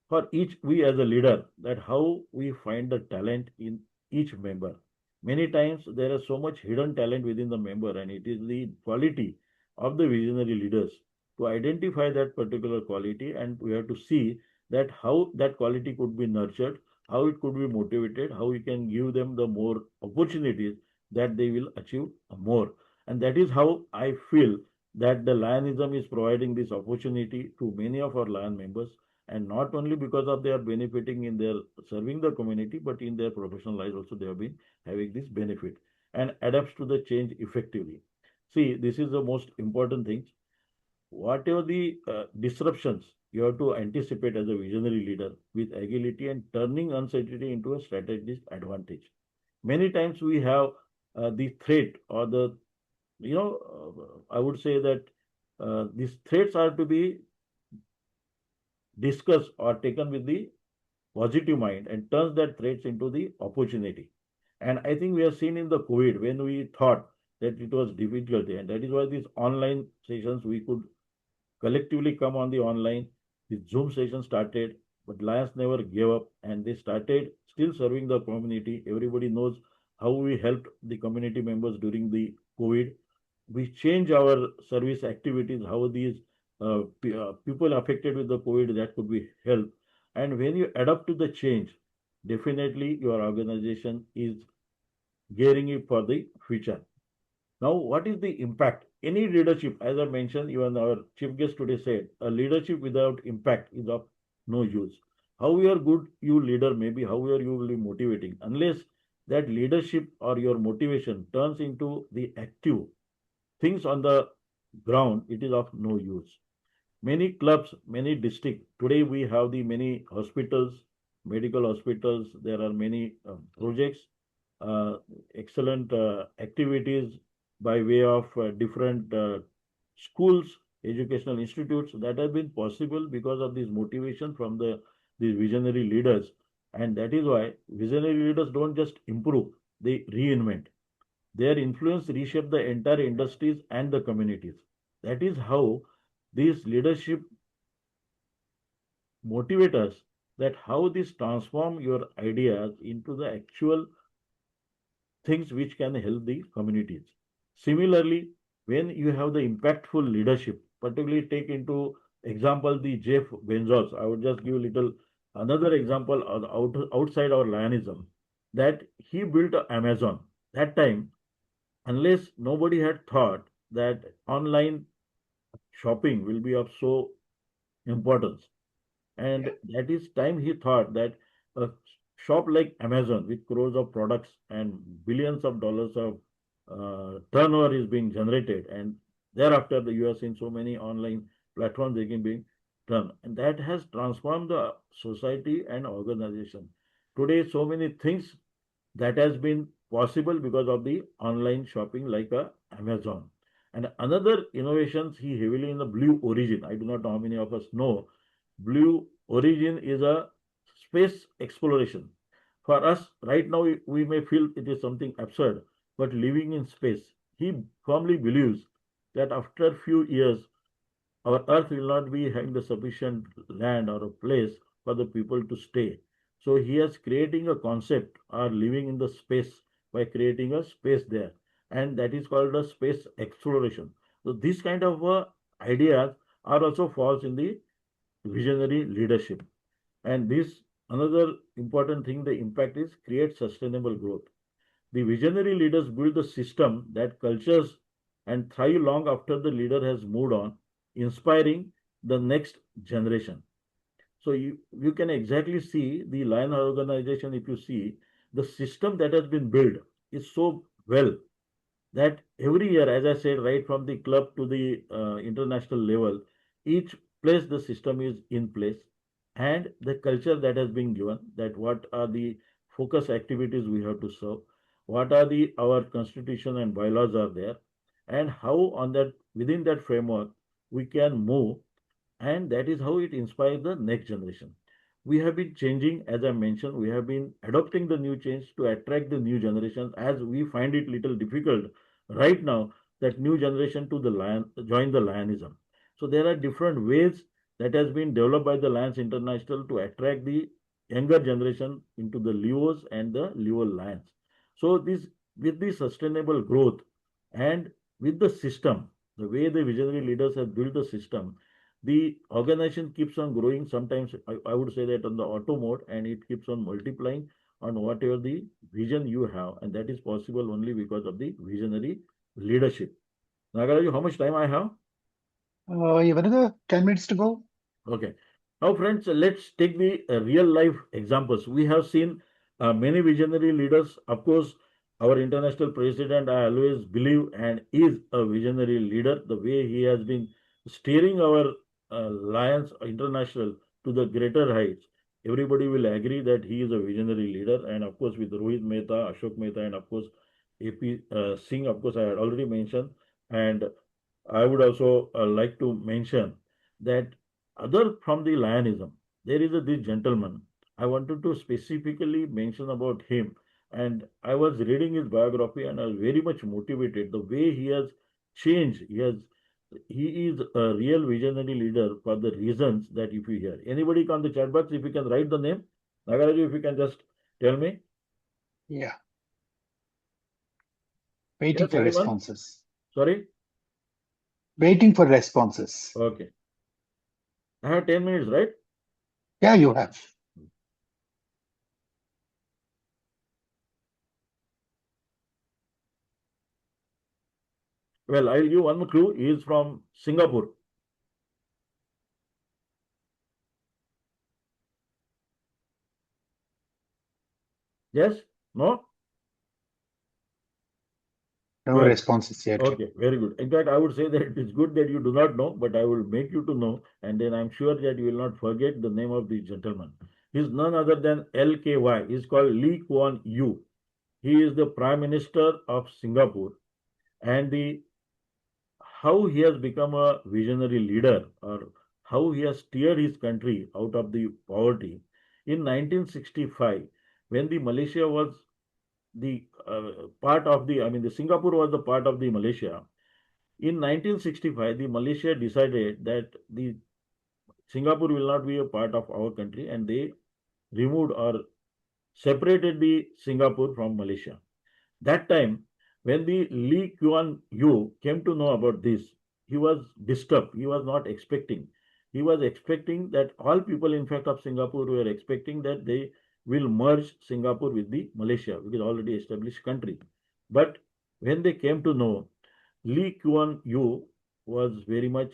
for each we as a leader, that how we find the talent in each member. Many times there is so much hidden talent within the member, and it is the quality of the visionary leaders to identify that particular quality, and we have to see that how that quality could be nurtured, how it could be motivated, how we can give them the more opportunities that they will achieve more. And that is how I feel that the Lionism is providing this opportunity to many of our Lion members, and not only because of they are benefiting in their serving the community, but in their professional lives also they have been having this benefit, and adapts to the change effectively. See, this is the most important thing. Whatever the disruptions, you have to anticipate as a visionary leader with agility, and turning uncertainty into a strategic advantage. Many times we have the threat, or the, I would say that these threats are to be discussed or taken with the positive mind, and turns that threats into the opportunity. And I think we have seen in the COVID, when we thought that it was difficult, and that is why these online sessions we could collectively come on the online. The Zoom session started, but Lions never gave up, and they started still serving the community. Everybody knows how we helped the community members during the COVID. We change our service activities, how these people affected with the COVID that could be helped. And when you adapt to the change, definitely your organization is gearing it for the future. Now, what is the impact? Any leadership, as I mentioned, even our chief guest today said, a leadership without impact is of no use. However good you leader may be, however you will be motivating, unless that leadership or your motivation turns into the active things on the ground, it is of no use. Many clubs, many districts. Today we have the many hospitals, medical hospitals. There are many projects, uh, excellent activities by way of different schools, educational institutes that have been possible because of this motivation from these visionary leaders. And that is why visionary leaders don't just improve, they reinvent. Their influence reshape the entire industries and the communities. That is how these leadership motivate us, that how this transform your ideas into the actual things which can help the communities. Similarly, when you have the impactful leadership, particularly take into example the Jeff Bezos, I would just give a little another example outside our Lionism, that he built Amazon. That time, unless nobody had thought that online shopping will be of so importance, and that is time he thought that a shop like Amazon with crores of products and billions of dollars of turnover is being generated, and thereafter the you have seen so many online platforms again being done, and that has transformed the society and organization. Today, so many things that has been possible because of the online shopping like Amazon. And another innovations he heavily in the Blue Origin. I do not know how many of us know. Blue Origin is a space exploration. For us, right now, we may feel it is something absurd, but living in space, he firmly believes that after few years, our earth will not be having the sufficient land or a place for the people to stay. So he is creating a concept or living in the space by creating a space there. And that is called a space exploration. So this kind of ideas are also falls in the visionary leadership. And this another important thing, the impact is create sustainable growth. The visionary leaders build the system that cultures and thrive long after the leader has moved on, inspiring the next generation. So you can exactly see the Lion organization. If you see the system that has been built is so well that every year, as I said, right from the club to the international level, each place the system is in place, and the culture that has been given, that what are the focus activities we have to serve, what are the our constitution and bylaws are there, and how on that within that framework we can move, and that is how it inspires the next generation. We have been changing, as I mentioned, we have been adopting the new change to attract the new generations, as we find it little difficult right now that new generation to the lion join the lionism. So there are different ways that has been developed by the Lions International to attract the younger generation into the Leos and the Leo Lions. So this with the sustainable growth and with the system, the way the visionary leaders have built the system, the organization keeps on growing. Sometimes I would say that on the auto mode, and it keeps on multiplying on whatever the vision you have, and that is possible only because of the visionary leadership. Nagaraju, how much time I have? You have another 10 minutes to go. Okay. Now, friends, let's take the real life examples. We have seen many visionary leaders. Of course, our international president, I always believe, and is a visionary leader. The way he has been steering our Lions International to the greater heights, everybody will agree that he is a visionary leader. And of course, with Rohit Mehta, Ashok Mehta, and of course, AP Singh, of course, I had already mentioned. And I would also like to mention that other from the Lionism, there is this gentleman. I wanted to specifically mention about him. And I was reading his biography and I was very much motivated. The way he has changed, he has He is a real visionary leader for the reasons that if you hear. Anybody on the chat box, if you can write the name, nagaRAJU, if you can just tell me. Yeah. Waiting Yes, for anyone? responses. Sorry? Waiting for responses. Okay. I have 10 minutes, right? Yeah, you have. Well, I'll give one more clue. He is from Singapore. Yes? No? No Well, responses yet. okay, very good. In fact, I would say that it is good that you do not know, but I will make you to know, and then I'm sure that you will not forget the name of this gentleman. He is none other than LKY. He is called Lee Kuan Yew. He is the Prime Minister of Singapore, and the how he has become a visionary leader, or how he has steered his country out of the poverty. In 1965, when the Malaysia was the part of the, I mean, the Singapore was the part of the Malaysia. In 1965, the Malaysia decided that the Singapore will not be a part of our country, and they removed or separated the Singapore from Malaysia. That time, when the Lee Kuan Yew came to know about this, he was disturbed. He was not expecting. He was expecting that all people, in fact, of Singapore were expecting that they will merge Singapore with the Malaysia, which is already established country. But when they came to know, Lee Kuan Yew was very much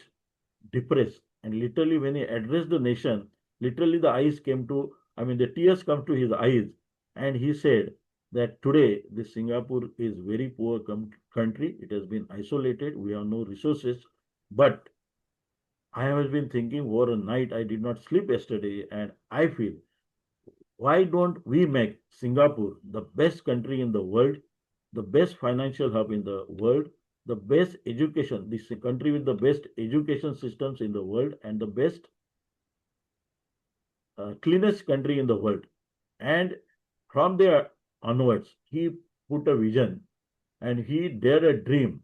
depressed, and literally when he addressed the nation, literally the eyes came to, I mean, the tears come to his eyes, and he said that today the Singapore is very poor country. It has been isolated. We have no resources, but I have been thinking over a night. I did not sleep yesterday, and I feel, why don't we make Singapore the best country in the world, the best financial hub in the world, the best education, this country with the best education systems in the world, and the best cleanest country in the world. And from there onwards, he put a vision and he dared a dream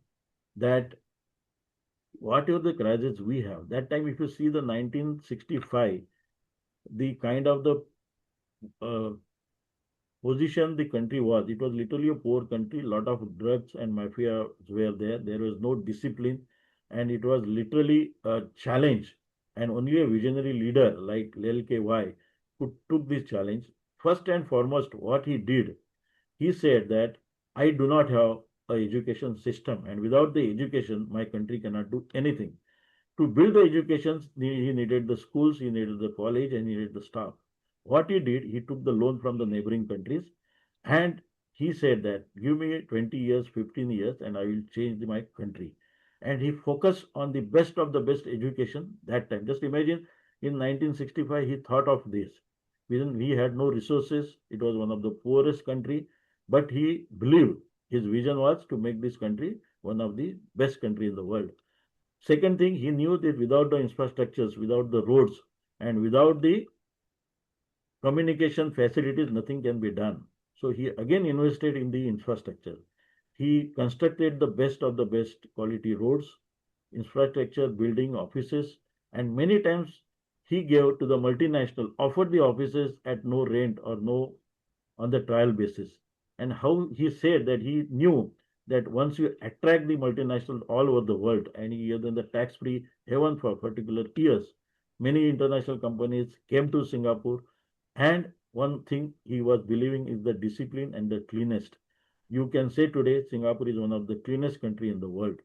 that whatever the crisis we have, that time, if you see the 1965, the kind of the uh, position the country was, it was literally a poor country. A lot of drugs and mafia were there. There was no discipline, and it was literally a challenge. And only a visionary leader like LKY who took this challenge. First and foremost, what he did, he said that I do not have a education system, and without the education, my country cannot do anything. To build the education, he needed the schools, he needed the college, and he needed the staff. What he did, he took the loan from the neighboring countries, and he said that give me 20 years, 15 years, and I will change my country. And he focused on the best of the best education that time. Just imagine, in 1965, he thought of this. He had no resources. It was one of the poorest country, but he believed his vision was to make this country one of the best country in the world. Second thing, he knew that without the infrastructures, without the roads, and without the communication facilities, nothing can be done. So he again invested in the infrastructure. He constructed the best of the best quality roads, infrastructure, building, offices, and many times he gave to the multinational, offered the offices at no rent or no on the trial basis. And how he said that he knew that once you attract the multinational all over the world and you give them the tax-free haven for particular years, many international companies came to Singapore. And one thing he was believing is the discipline and the cleanest. You can say today Singapore is one of the cleanest country in the world.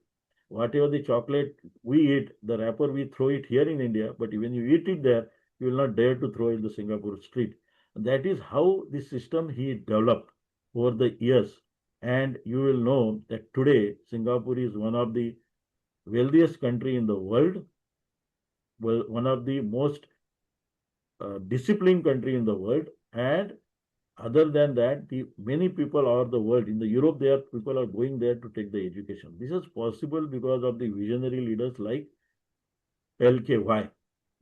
Whatever the chocolate we eat, the wrapper we throw it here in India, but when you eat it there, you will not dare to throw it in the Singapore street. That is how the system he developed over the years. And you will know that today Singapore is one of the wealthiest country in the world, well, one of the most disciplined country in the world. And other than that, the many people all over the world, in the Europe, there people are going there to take the education. This is possible because of the visionary leaders like LKY,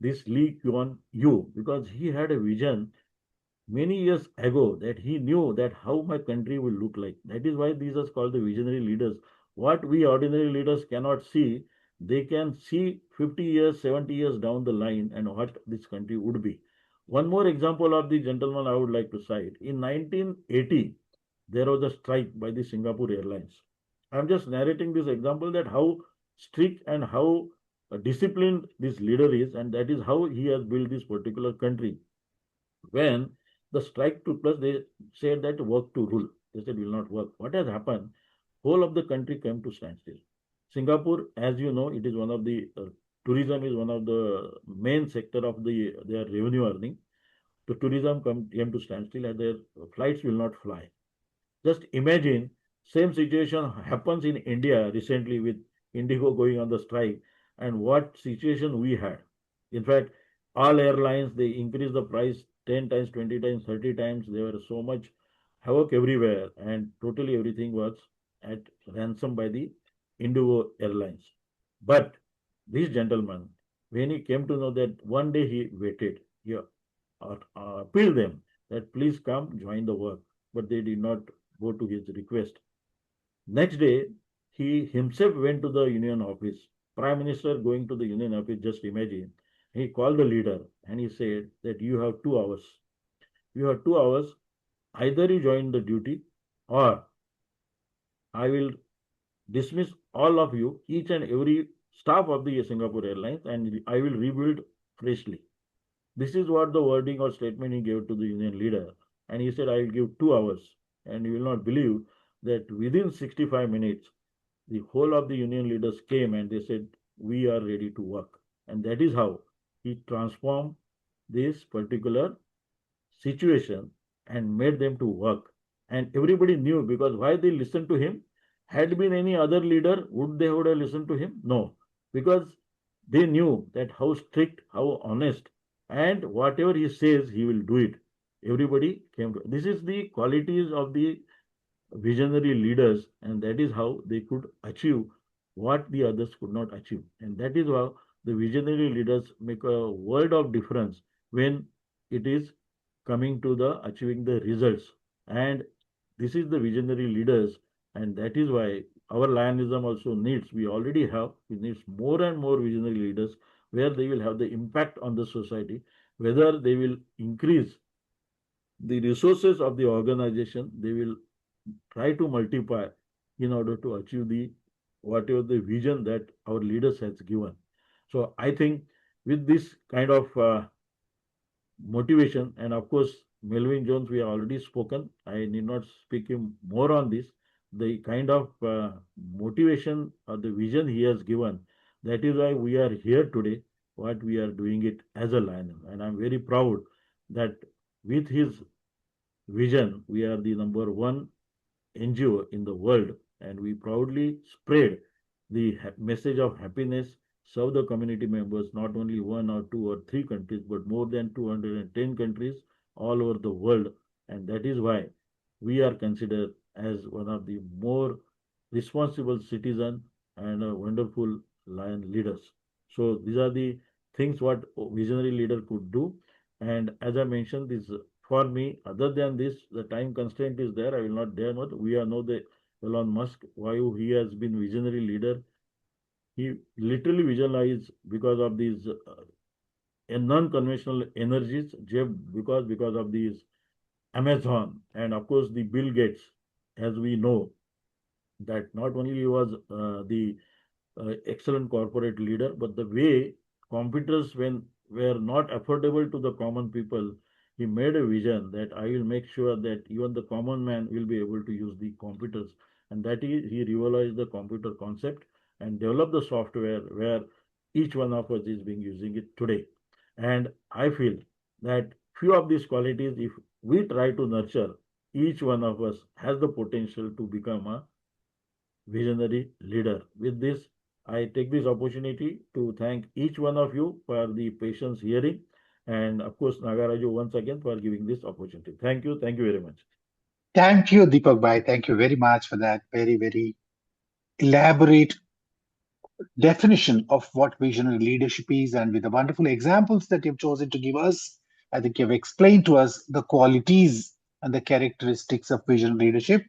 this Lee Kuan Yew, because he had a vision many years ago that he knew that how my country will look like. That is why these are called the visionary leaders. What we ordinary leaders cannot see, they can see 50 years, 70 years down the line and what this country would be. One more example of the gentleman I would like to cite. In 1980, there was a strike by the Singapore Airlines. I'm just narrating this example that how strict and how disciplined this leader is, and that is how he has built this particular country. When the strike took place, they said that work to rule. They said will not work. What has happened? Whole of the country came to standstill. Singapore, as you know, it is one of the tourism is one of the main sector of their revenue earning. The tourism came to standstill, and their flights will not fly. Just imagine, same situation happens in India recently with Indigo going on the strike, and what situation we had. In fact, all airlines they increased the price 10 times, 20 times, 30 times. There were so much havoc everywhere, and totally everything was at ransom by the Indigo Airlines. But this gentleman, when he came to know that one day he waited, he appealed them that please come join the work, but they did not go to his request. Next day, he himself went to the union office. Prime Minister going to the union office, just imagine. He called the leader and he said that you have 2 hours. You have 2 hours. Either you join the duty or I will dismiss all of you, each and every staff of the Singapore Airlines, and I will rebuild freshly. This is what the wording or statement he gave to the union leader. And he said, I will give 2 hours. And you will not believe that within 65 minutes, the whole of the union leaders came and they said, we are ready to work. And that is how he transformed this particular situation and made them to work. And everybody knew because why they listened to him. Had been any other leader, would they would have listened to him? No, because they knew that how strict, how honest, and whatever he says, he will do it. Everybody came to. This is the qualities of the visionary leaders, and that is how they could achieve what the others could not achieve. And that is how the visionary leaders make a world of difference when it is coming to the achieving the results. And this is the visionary leaders, and that is why our Lionism also needs, we already have, we need more and more visionary leaders where they will have the impact on the society, whether they will increase the resources of the organization, they will try to multiply in order to achieve the whatever the vision that our leaders has given. So I think with this kind of motivation, and of course Melvin Jones we have already spoken, I need not speak him more on this, the kind of motivation or the vision he has given, that is why we are here today, what we are doing it as a Lion. And I'm very proud that with his vision we are the number one NGO in the world, and we proudly spread the message of happiness, serve the community members, not only one or two or three countries, but more than 210 countries all over the world. And that is why we are considered as one of the more responsible citizen and a wonderful lion leaders. So these are the things what visionary leader could do. And as I mentioned, this for me, other than this, the time constraint is there. I will not dare not. We are know the Elon Musk, why he has been visionary leader. He literally visualized because of these non-conventional energies, because of these Amazon and of course the Bill Gates, as we know that not only he was the excellent corporate leader, but the way computers when were not affordable to the common people, he made a vision that I will make sure that even the common man will be able to use the computers, and that he revolutionized the computer concept and developed the software where each one of us is being using it today. And I feel that few of these qualities, if we try to nurture, each one of us has the potential to become a visionary leader. With this, I take this opportunity to thank each one of you for the patience hearing, and of course, nagaRAJU once again for giving this opportunity. Thank you. Thank you very much. Thank you, Deepak Bhai. Thank you very much for that very, very elaborate definition of what visionary leadership is. And with the wonderful examples that you've chosen to give us, I think you've explained to us the qualities and the characteristics of visionary leadership.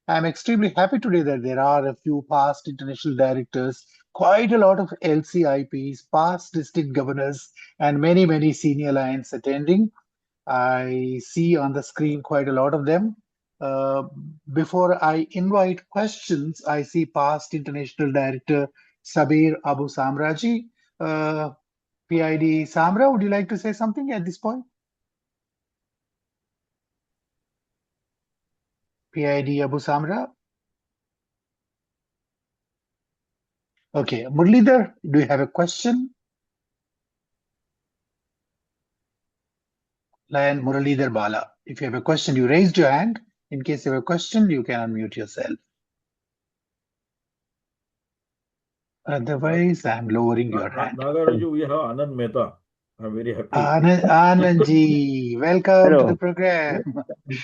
I'm extremely happy today that there are a few past international directors, quite a lot of LCIPs, past district governors, and many senior lions attending. I see on the screen quite a lot of them. Uh, Before I invite questions, I see past international director Sabir Abu Samraji. Uh, PID Samra, would you like to say something at this point? PID Abu Samra? Okay, Murlidhar, do you have a question? Lion Muralidhar Bala. If you have a question, you raised your hand. In case you have a question, you can unmute yourself. Otherwise, I'm lowering your hand. nagaRAJU, we have Anand Mehta. I'm very happy. Anandji, welcome to the Hello. program.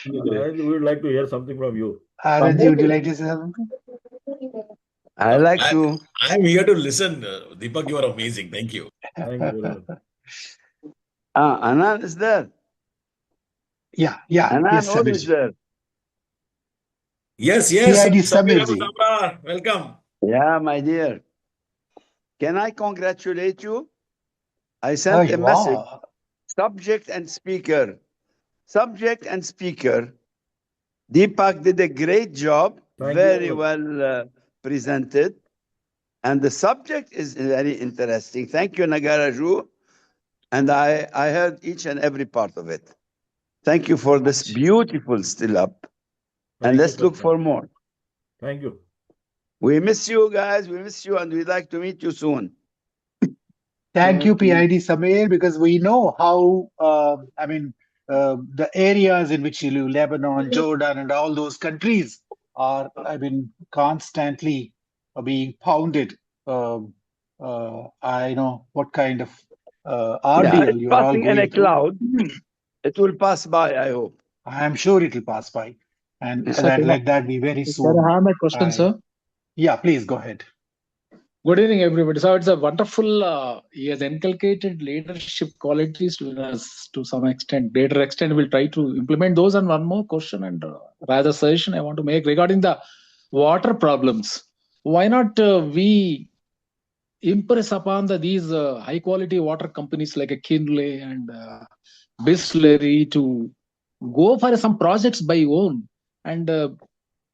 And we would like to hear something from you. Anandji, would you like to say something? I like to. I'm here to listen. Deepak, you are amazing. Thank you. Thank you very much. Anand is there. Yeah, Anand, yes, who is Sabirji. there? Yes. PID Sabir Abu Sabirji. Samra, welcome. Yeah, my dear. Can I congratulate you? I sent a message. Wow. Subject and speaker. Subject and speaker. Deepak did a great job. Thank Very you. well presented. And the subject is very interesting. Thank you, nagaRAJU. And I heard each and every part of it. Thank you for this beautiful SkillUP. And let's look for more. Thank you. We miss you guys. We miss you, and we'd like to meet you soon. Thank you, PID Samir, because we know how, the areas in which you live, Lebanon, Jordan, and all those countries are, constantly being pounded. I know what kind of ordeal It's you're all passing in a going through. cloud. It will pass by, I hope. I am sure it will pass by, and Yes, let that be very soon. Sir, I have my question, sir. Yeah, please go ahead. Good evening, everybody. So it's a wonderful. He has inculcated leadership qualities to us to some extent. Greater extent, we'll try to implement those. And one more question and rather suggestion I want to make regarding the water problems. Why not we impress upon these high quality water companies like a Kinley and Bisleri to go for some projects by own and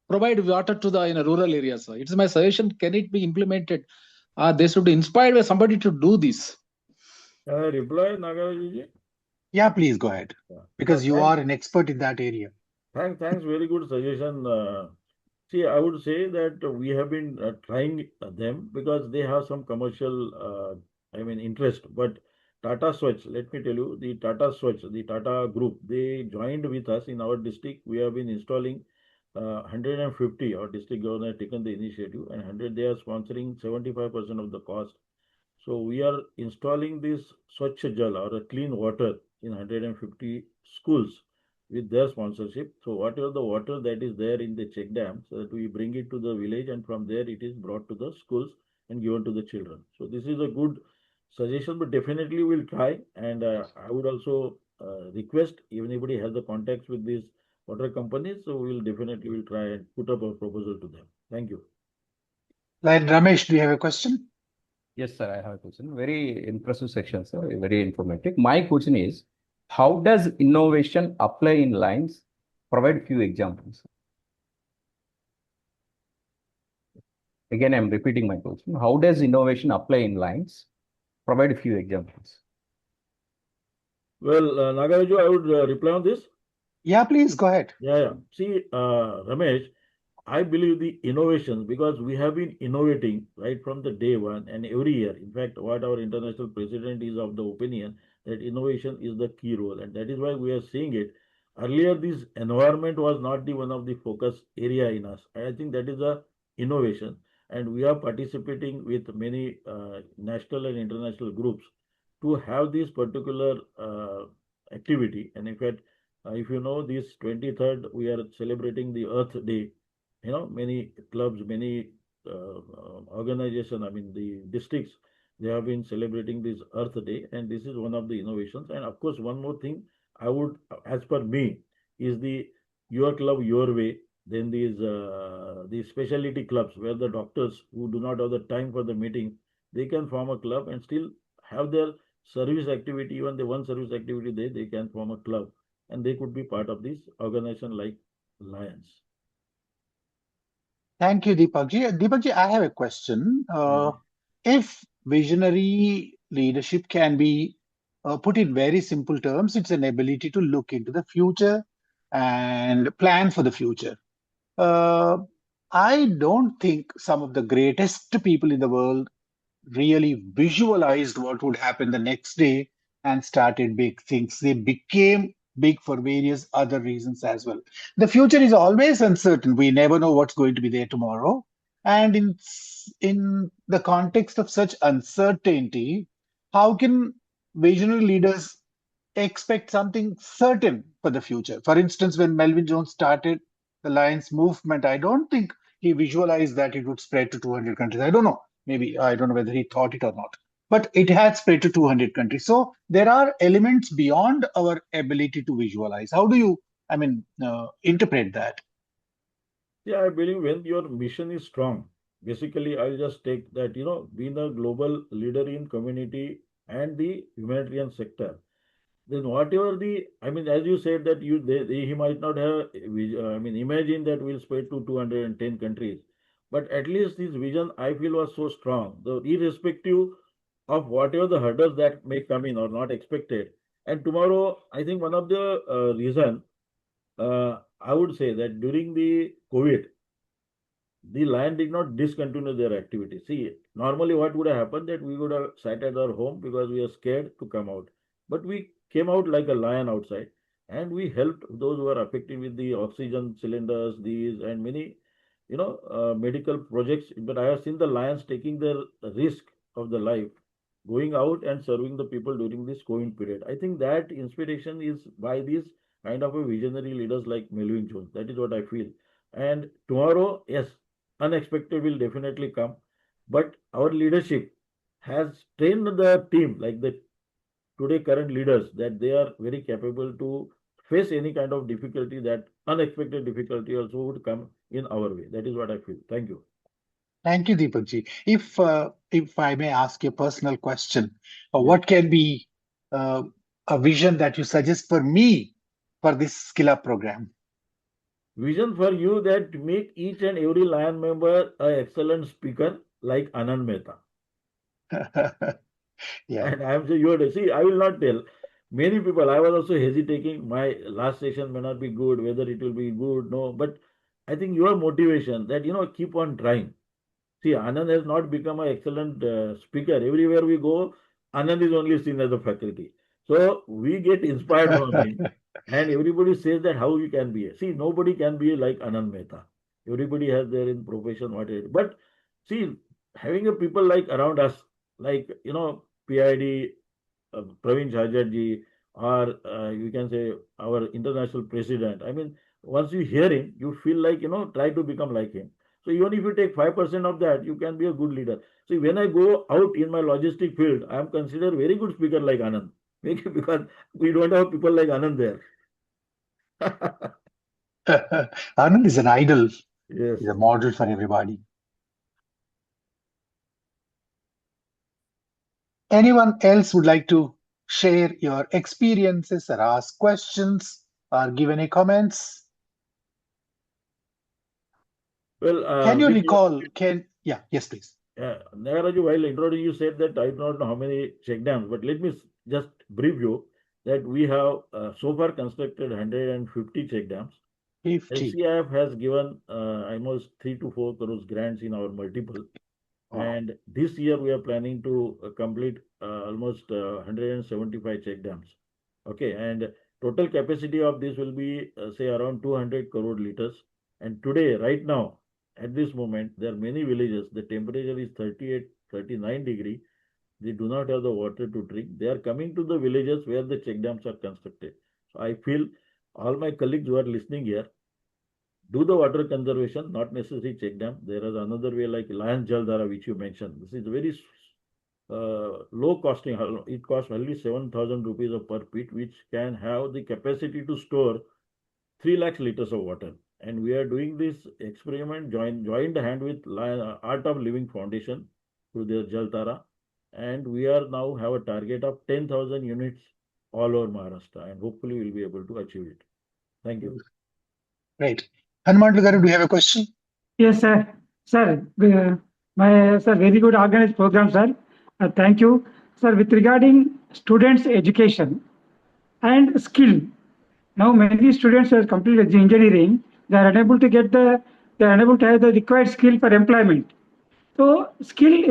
provide water to the rural areas. It's my suggestion. Can it be implemented? They should be inspired by somebody to do this. Can I reply, nagaRAJU? Yeah, please go ahead, because you are an expert in that area. Thanks. Very good suggestion. See, I would say that we have been trying them because they have some commercial, interest. But Tata Swachh, let me tell you, the Tata Swachh, the Tata group, they joined with us in our district. We have been installing 150. Our district governor has taken the initiative, and 100 they are sponsoring 75% of the cost. So we are installing this Swachh Jal or a clean water in 150 schools with their sponsorship. So whatever the water that is there in the check dam, so that we bring it to the village, and from there it is brought to the schools and given to the children. So this is a good suggestion, but definitely we'll try. And I would also request if anybody has the contacts with these water companies, so we'll definitely try and put up a proposal to them. Thank you. Like Ramesh, do you have a question? Yes, sir, I have a question. Very impressive section, sir. Very informative. My question is, how does innovation apply in lines? Provide few examples. Again, I'm repeating my question. How does innovation apply in lines? Provide a few examples. Well, nagaRAJU, I would reply on this. Yeah, please go ahead. Yeah. See, Ramesh, I believe the innovations, because we have been innovating right from the day one and every year. In fact, what our international president is of the opinion that innovation is the key role, and that is why we are seeing it. Earlier, this environment was not the one of the focus area in us. I think that is a innovation, and we are participating with many national and international groups to have this particular activity. And in fact, if you know, this 23rd, we are celebrating the Earth Day. Many clubs, many organizations, the districts, they have been celebrating this Earth Day, and this is one of the innovations. And of course, one more thing I would, as per me, is the Your Club, Your Way. Then these specialty clubs where the doctors who do not have the time for the meeting, they can form a club and still have their service activity. Even the one service activity they can form a club and they could be part of this organization like Lions. Thank you, Deepakji. Deepakji, I have a question. If visionary leadership can be put in very simple terms, it's an ability to look into the future and plan for the future. I don't think some of the greatest people in the world really visualized what would happen the next day and started big things. They became big for various other reasons as well. The future is always uncertain. We never know what's going to be there tomorrow. And in the context of such uncertainty, how can visionary leaders expect something certain for the future? For instance, when Melvin Jones started the Lions movement, I don't think he visualized that it would spread to 200 countries. I don't know. Maybe I don't know whether he thought it or not. But it had spread to 200 countries. So there are elements beyond our ability to visualize. How do you, interpret that? Yeah, I believe when your mission is strong, basically I'll just take that, being a global leader in community and the humanitarian sector, then whatever as you said that he might not have, imagine that we'll spread to 210 countries, but at least his vision, I feel, was so strong, though irrespective of whatever the hurdles that may come in or not expected. And tomorrow, I think one of the reason, I would say that during the COVID, the lion did not discontinue their activity. See, normally what would have happened that we would have sat at our home because we are scared to come out. But we came out like a lion outside and we helped those who are affected with the oxygen cylinders, these and many, medical projects. But I have seen the lions taking their risk of the life, going out and serving the people during this COVID period. I think that inspiration is by these kind of a visionary leaders like Melvin Jones. That is what I feel. And tomorrow, yes, unexpected will definitely come, but our leadership has trained the team like the today current leaders that they are very capable to face any kind of difficulty, that unexpected difficulty also would come in our way. That is what I feel. Thank you. Thank you, Deepakji. If I may ask you a personal question, Yes. what can be a vision that you suggest for me for this SkillUP program? Vision for you that make each and every Lion member an excellent speaker like Anand Mehta. Yeah. And I am sure you are, see, I will not tell. Many people, I was also hesitating. My last session may not be good, whether it will be good, no. But I think your motivation that, keep on trying. See, Anand has not become an excellent speaker. Everywhere we go, Anand is only seen as a faculty. So we get inspired from him. And everybody says that how you can be. See, nobody can be like Anand Mehta. Everybody has their in profession what it is. But see, having a people like around us, like, PID, Praveen Shahjatji, or you can say our international president. I mean, once you hear him, you feel like, try to become like him. So even if you take 5% of that, you can be a good leader. See, when I go out in my logistic field, I am considered very good speaker like Anand. Because we don't have people like Anand there. Anand is an idol. Yes. He's a model for everybody. Anyone else would like to share your experiences or ask questions or give any comments? Well, Can you recall? Yes, please. nagaRAJU, while introducing, you said that I do not know how many check dams, but let me just brief you that we have so far constructed 150 check dams. 50. SCIF has given almost 3 to 4 crores grants in our multiple. Wow. And this year we are planning to complete almost 175 check dams. Okay, and total capacity of this will be say around 200 crore liters. And today, right now, at this moment, there are many villages. The temperature is 38, 39 degree. They do not have the water to drink. They are coming to the villages where the check dams are constructed. So I feel all my colleagues who are listening here, do the water conservation, not necessarily check dam. There is another way like Lion Jal Dhara, which you mentioned. This is very low costing. It costs only 7,000 rupees per pit, which can have the capacity to store 3 lakh liters of water. And we are doing this experiment joined hand with Art of Living Foundation through their Jaltara. And we are now have a target of 10,000 units all over Maharashtra, and hopefully we'll be able to achieve it. Thank you. Great. Hanuman Garu, do you have a question? Yes, sir. Sir, very good organized program, sir. Thank you. Sir, with regarding students' education and skill, now many students have completed engineering, they are unable to have the required skill for employment. So upskilling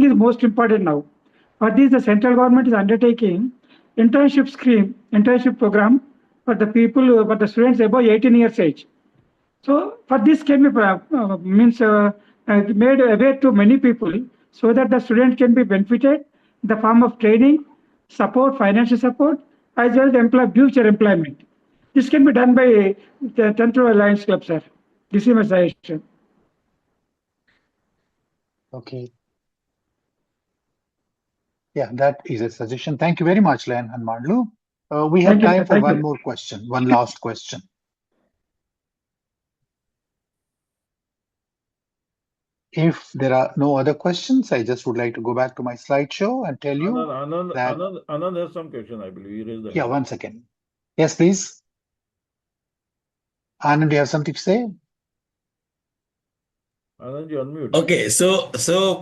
is most important now. For this, the central government is undertaking internship program for the students above 18 years age. So for this can be made aware to many people so that the student can be benefited in the form of training, support, financial support, as well as future employment. This can be done by the Central Alliance Club, sir. This is my suggestion. Okay. Yeah, that is a suggestion. Thank you very much, Len Hanmanlu. We have time for one more question, one last question. If there are no other questions, I just would like to go back to my slideshow and tell you that... Anand has some question, I believe. Yeah, 1 second. Yes, please. Anand, do you have something to say? Anand, you unmute. Okay, so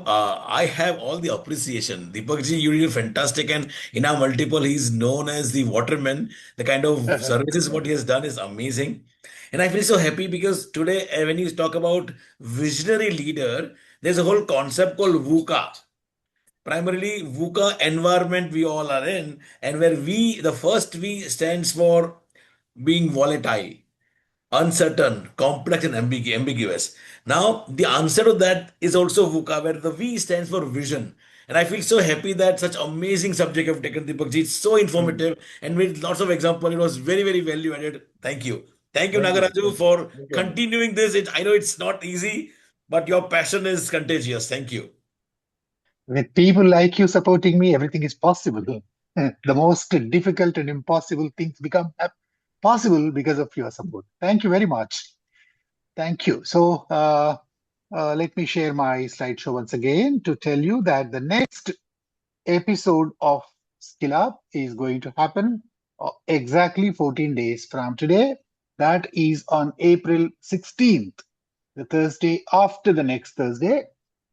I have all the appreciation. Deepakji, you did fantastic, and in our multiple, he's known as the waterman. The kind of services what he has done is amazing. And I feel so happy because today, when you talk about visionary leader, there's a whole concept called VUCA. Primarily, VUCA environment we all are in, and where the first V stands for being volatile, uncertain, complex, and ambiguous. Now, the answer to that is also VUCA, where the V stands for vision. And I feel so happy that such amazing subject have taken, Deepakji. It's so informative and with lots of examples. It was very, very value added. Thank you. Thank you, nagaRAJU, for continuing this. I know it's not easy, but your passion is contagious. Thank you. With people like you supporting me, everything is possible. The most difficult and impossible things become possible because of your support. Thank you very much. Thank you. So let me share my slideshow once again to tell you that the next episode of SkillUP is going to happen exactly 14 days from today. That is on April 16th, the Thursday after the next Thursday.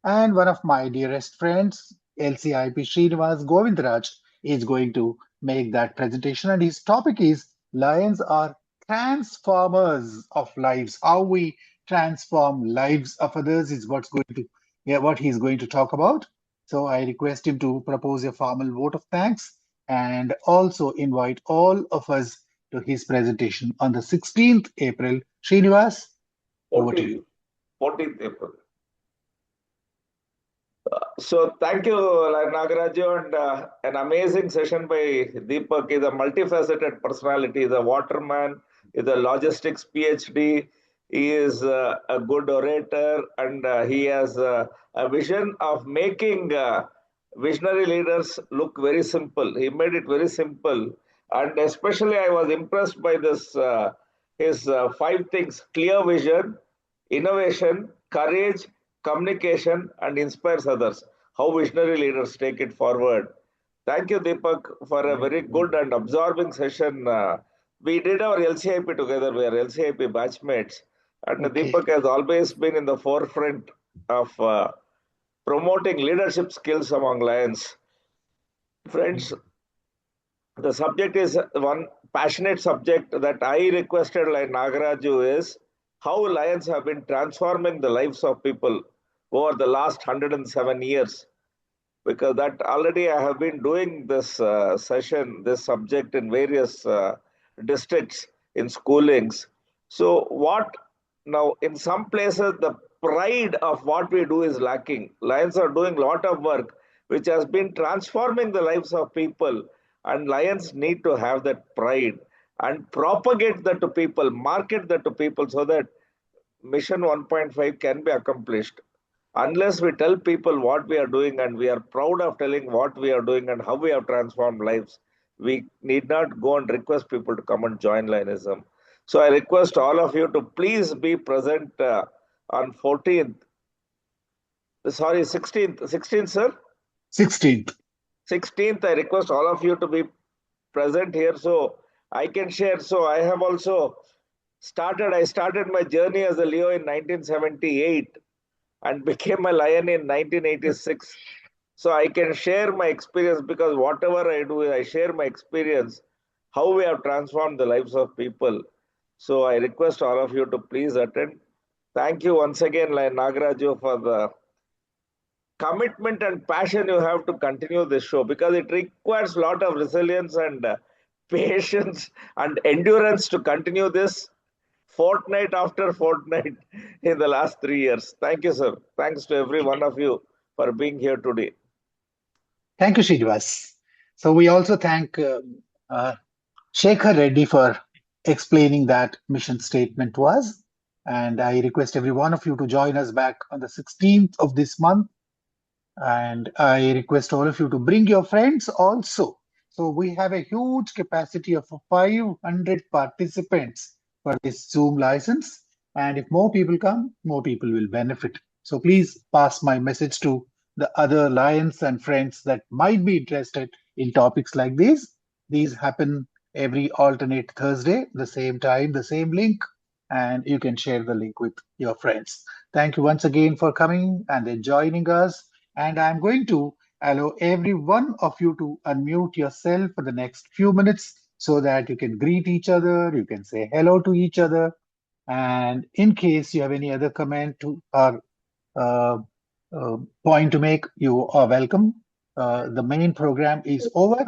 And one of my dearest friends, LCIP Srinivas Govindaraj, is going to make that presentation. And his topic is Lions are transformers of lives. How we transform lives of others is what he's going to talk about. So I request him to propose a formal vote of thanks and also invite all of us to his presentation on the 16th April. Srinivas, over to you. 14th April. So thank you, nagaRAJU, and an amazing session by Deepak. He's a multifaceted personality. He's a waterman, he's a logistics PhD. He is a good orator, and he has a vision of making visionary leaders look very simple. He made it very simple. And especially I was impressed by this, his 5 things: clear vision, innovation, courage, communication, and inspires others. How visionary leaders take it forward. Thank you, Deepak, for a very good and absorbing session. We did our LCIP together. We are LCIP batchmates. And Deepak has always been in the forefront of promoting leadership skills among Lions. Friends, the subject is one passionate subject that I requested like nagaRAJU is how Lions have been transforming the lives of people over the last 107 years. Because that already I have been doing this session, this subject in various districts in schoolings. So what now in some places the pride of what we do is lacking. Lions are doing a lot of work which has been transforming the lives of people, and Lions need to have that pride and propagate that to people, market that to people so that Mission 1.5 can be accomplished. Unless we tell people what we are doing and we are proud of telling what we are doing and how we have transformed lives, we need not go and request people to come and join Lionism. So I request all of you to please be present on 14th. Sorry, 16th, sir? 16th. 16th, I request all of you to be present here so I can share. So I have also I started my journey as a Leo in 1978 and became a lion in 1986. So I can share my experience because whatever I do, I share my experience, how we have transformed the lives of people. So I request all of you to please attend. Thank you once again, like nagaRAJU, for the commitment and passion you have to continue this show because it requires a lot of resilience and patience and endurance to continue this fortnight after fortnight in the last 3 years. Thank you, sir. Thanks to every one of you for being here today. Thank you, Srinivas. So we also thank Shekhar Reddy for explaining that mission statement to us. And I request every one of you to join us back on the 16th of this month. And I request all of you to bring your friends also. So we have a huge capacity of 500 participants for this Zoom license. And if more people come, more people will benefit. So please pass my message to the other lions and friends that might be interested in topics like these. These happen every alternate Thursday, the same time, the same link, and you can share the link with your friends. Thank you once again for coming and then joining us. And I'm going to allow every one of you to unmute yourself for the next few minutes so that you can greet each other, you can say hello to each other. And in case you have any other comment or point to make, you are welcome. The main program is over,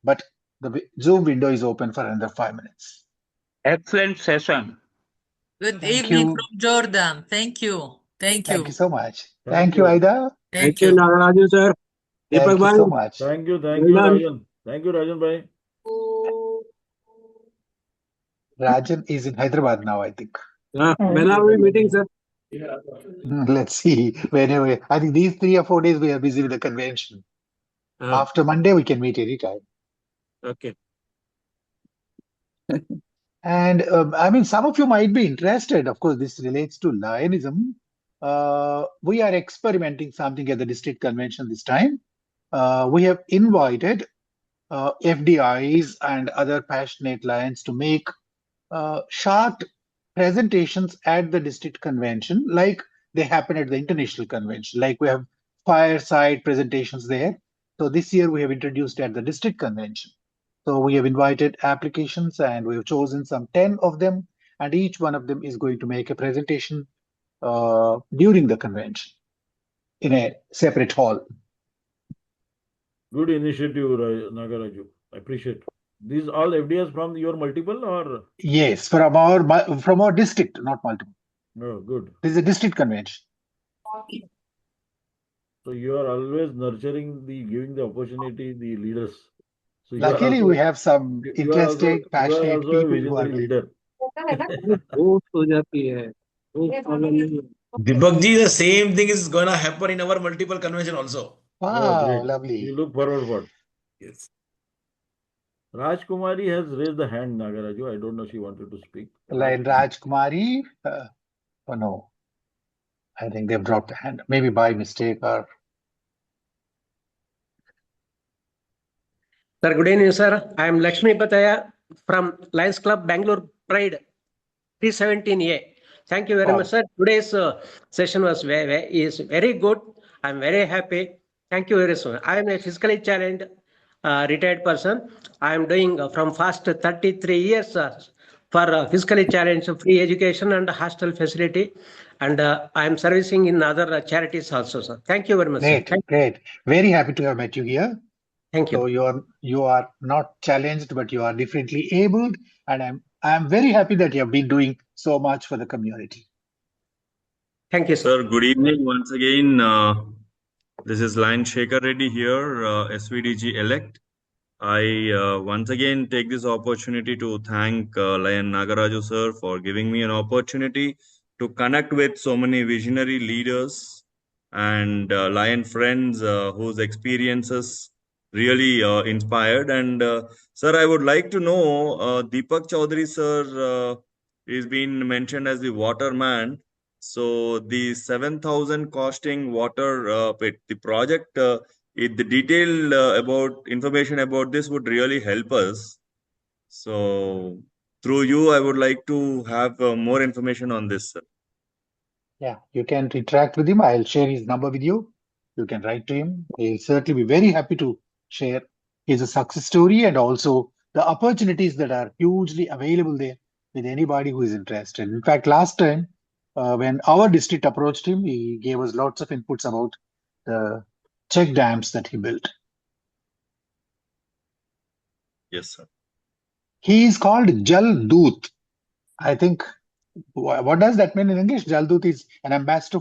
but the Zoom window is open for another 5 minutes. Excellent session. Good Thank evening you. from Jordan. Thank you. Thank Thank you you. so much. Thank you, Aida. Thank you. nagaRAJU, sir. Thank you so much. Thank you, Well done. Rajan. Thank you, Rajan bhai. Rajan is in Hyderabad now, I think. When are we meeting, sir? Let's see. Whenever I think these 3 or 4 days we are busy with the convention. After Monday we can meet anytime. Okay. And I mean, some of you might be interested. Of course, this relates to Lionism. We are experimenting something at the district convention this time. We have invited FDIs and other passionate lions to make short presentations at the district convention, like they happen at the international convention. Like we have fireside presentations there. So this year we have introduced at the district convention. So we have invited applications and we have chosen some 10 of them, and each one of them is going to make a presentation during the convention in a separate hall. Good initiative, nagaRAJU. I appreciate. These all FDS from your multiple or? Yes, from our district, not multiple. No, good. This is a district convention. So you are always nurturing giving the opportunity the leaders. So Luckily, we have some interesting, passionate you are also people a who are visionary leader. Deepakji, the same thing is going to happen in our multiple convention also. Wow, We lovely. look forward for it. Yes. Rajkumari has raised the hand, nagaRAJU. I don't know if she wanted to speak. Like Rajkumari, oh no, I think they've dropped the hand, maybe by mistake or. Sir, good evening, sir. I am Lakshmi Pataya from Lions Club Bangalore Pride 317A. Thank you very much, sir. Today's session was very good. I'm very happy. Thank you very much. I am a physically challenged retired person. I am doing from past 33 years for physically challenged free education and hostel facility. And I am servicing in other charities also, sir. Thank you very much, Great, sir. great. Very happy to have met you here. Thank you. So you are not challenged, but you are differently abled, and I'm very happy that you have been doing so much for the community. Thank you, sir. Good evening once again. This is Lion Shekhar Reddy here, SVDG elect. I once again take this opportunity to thank Lion nagaRAJU sir for giving me an opportunity to connect with so many visionary leaders and Lion friends whose experiences really inspired. And sir, I would like to know Deepak Chaudhary sir He's been mentioned as the waterman. So the 7,000 costing water pit, the project, the detail about information about this would really help us. So through you, I would like to have more information on this, sir. Yeah, you can interact with him. I'll share his number with you. You can write to him. He'll certainly be very happy to share his success story and also the opportunities that are hugely available there with anybody who is interested. In fact, last time when our district approached him, he gave us lots of inputs about the check dams that he built. Yes, sir. He is called Jal Doot. I think, what does that mean in English? Jal Doot is an ambassador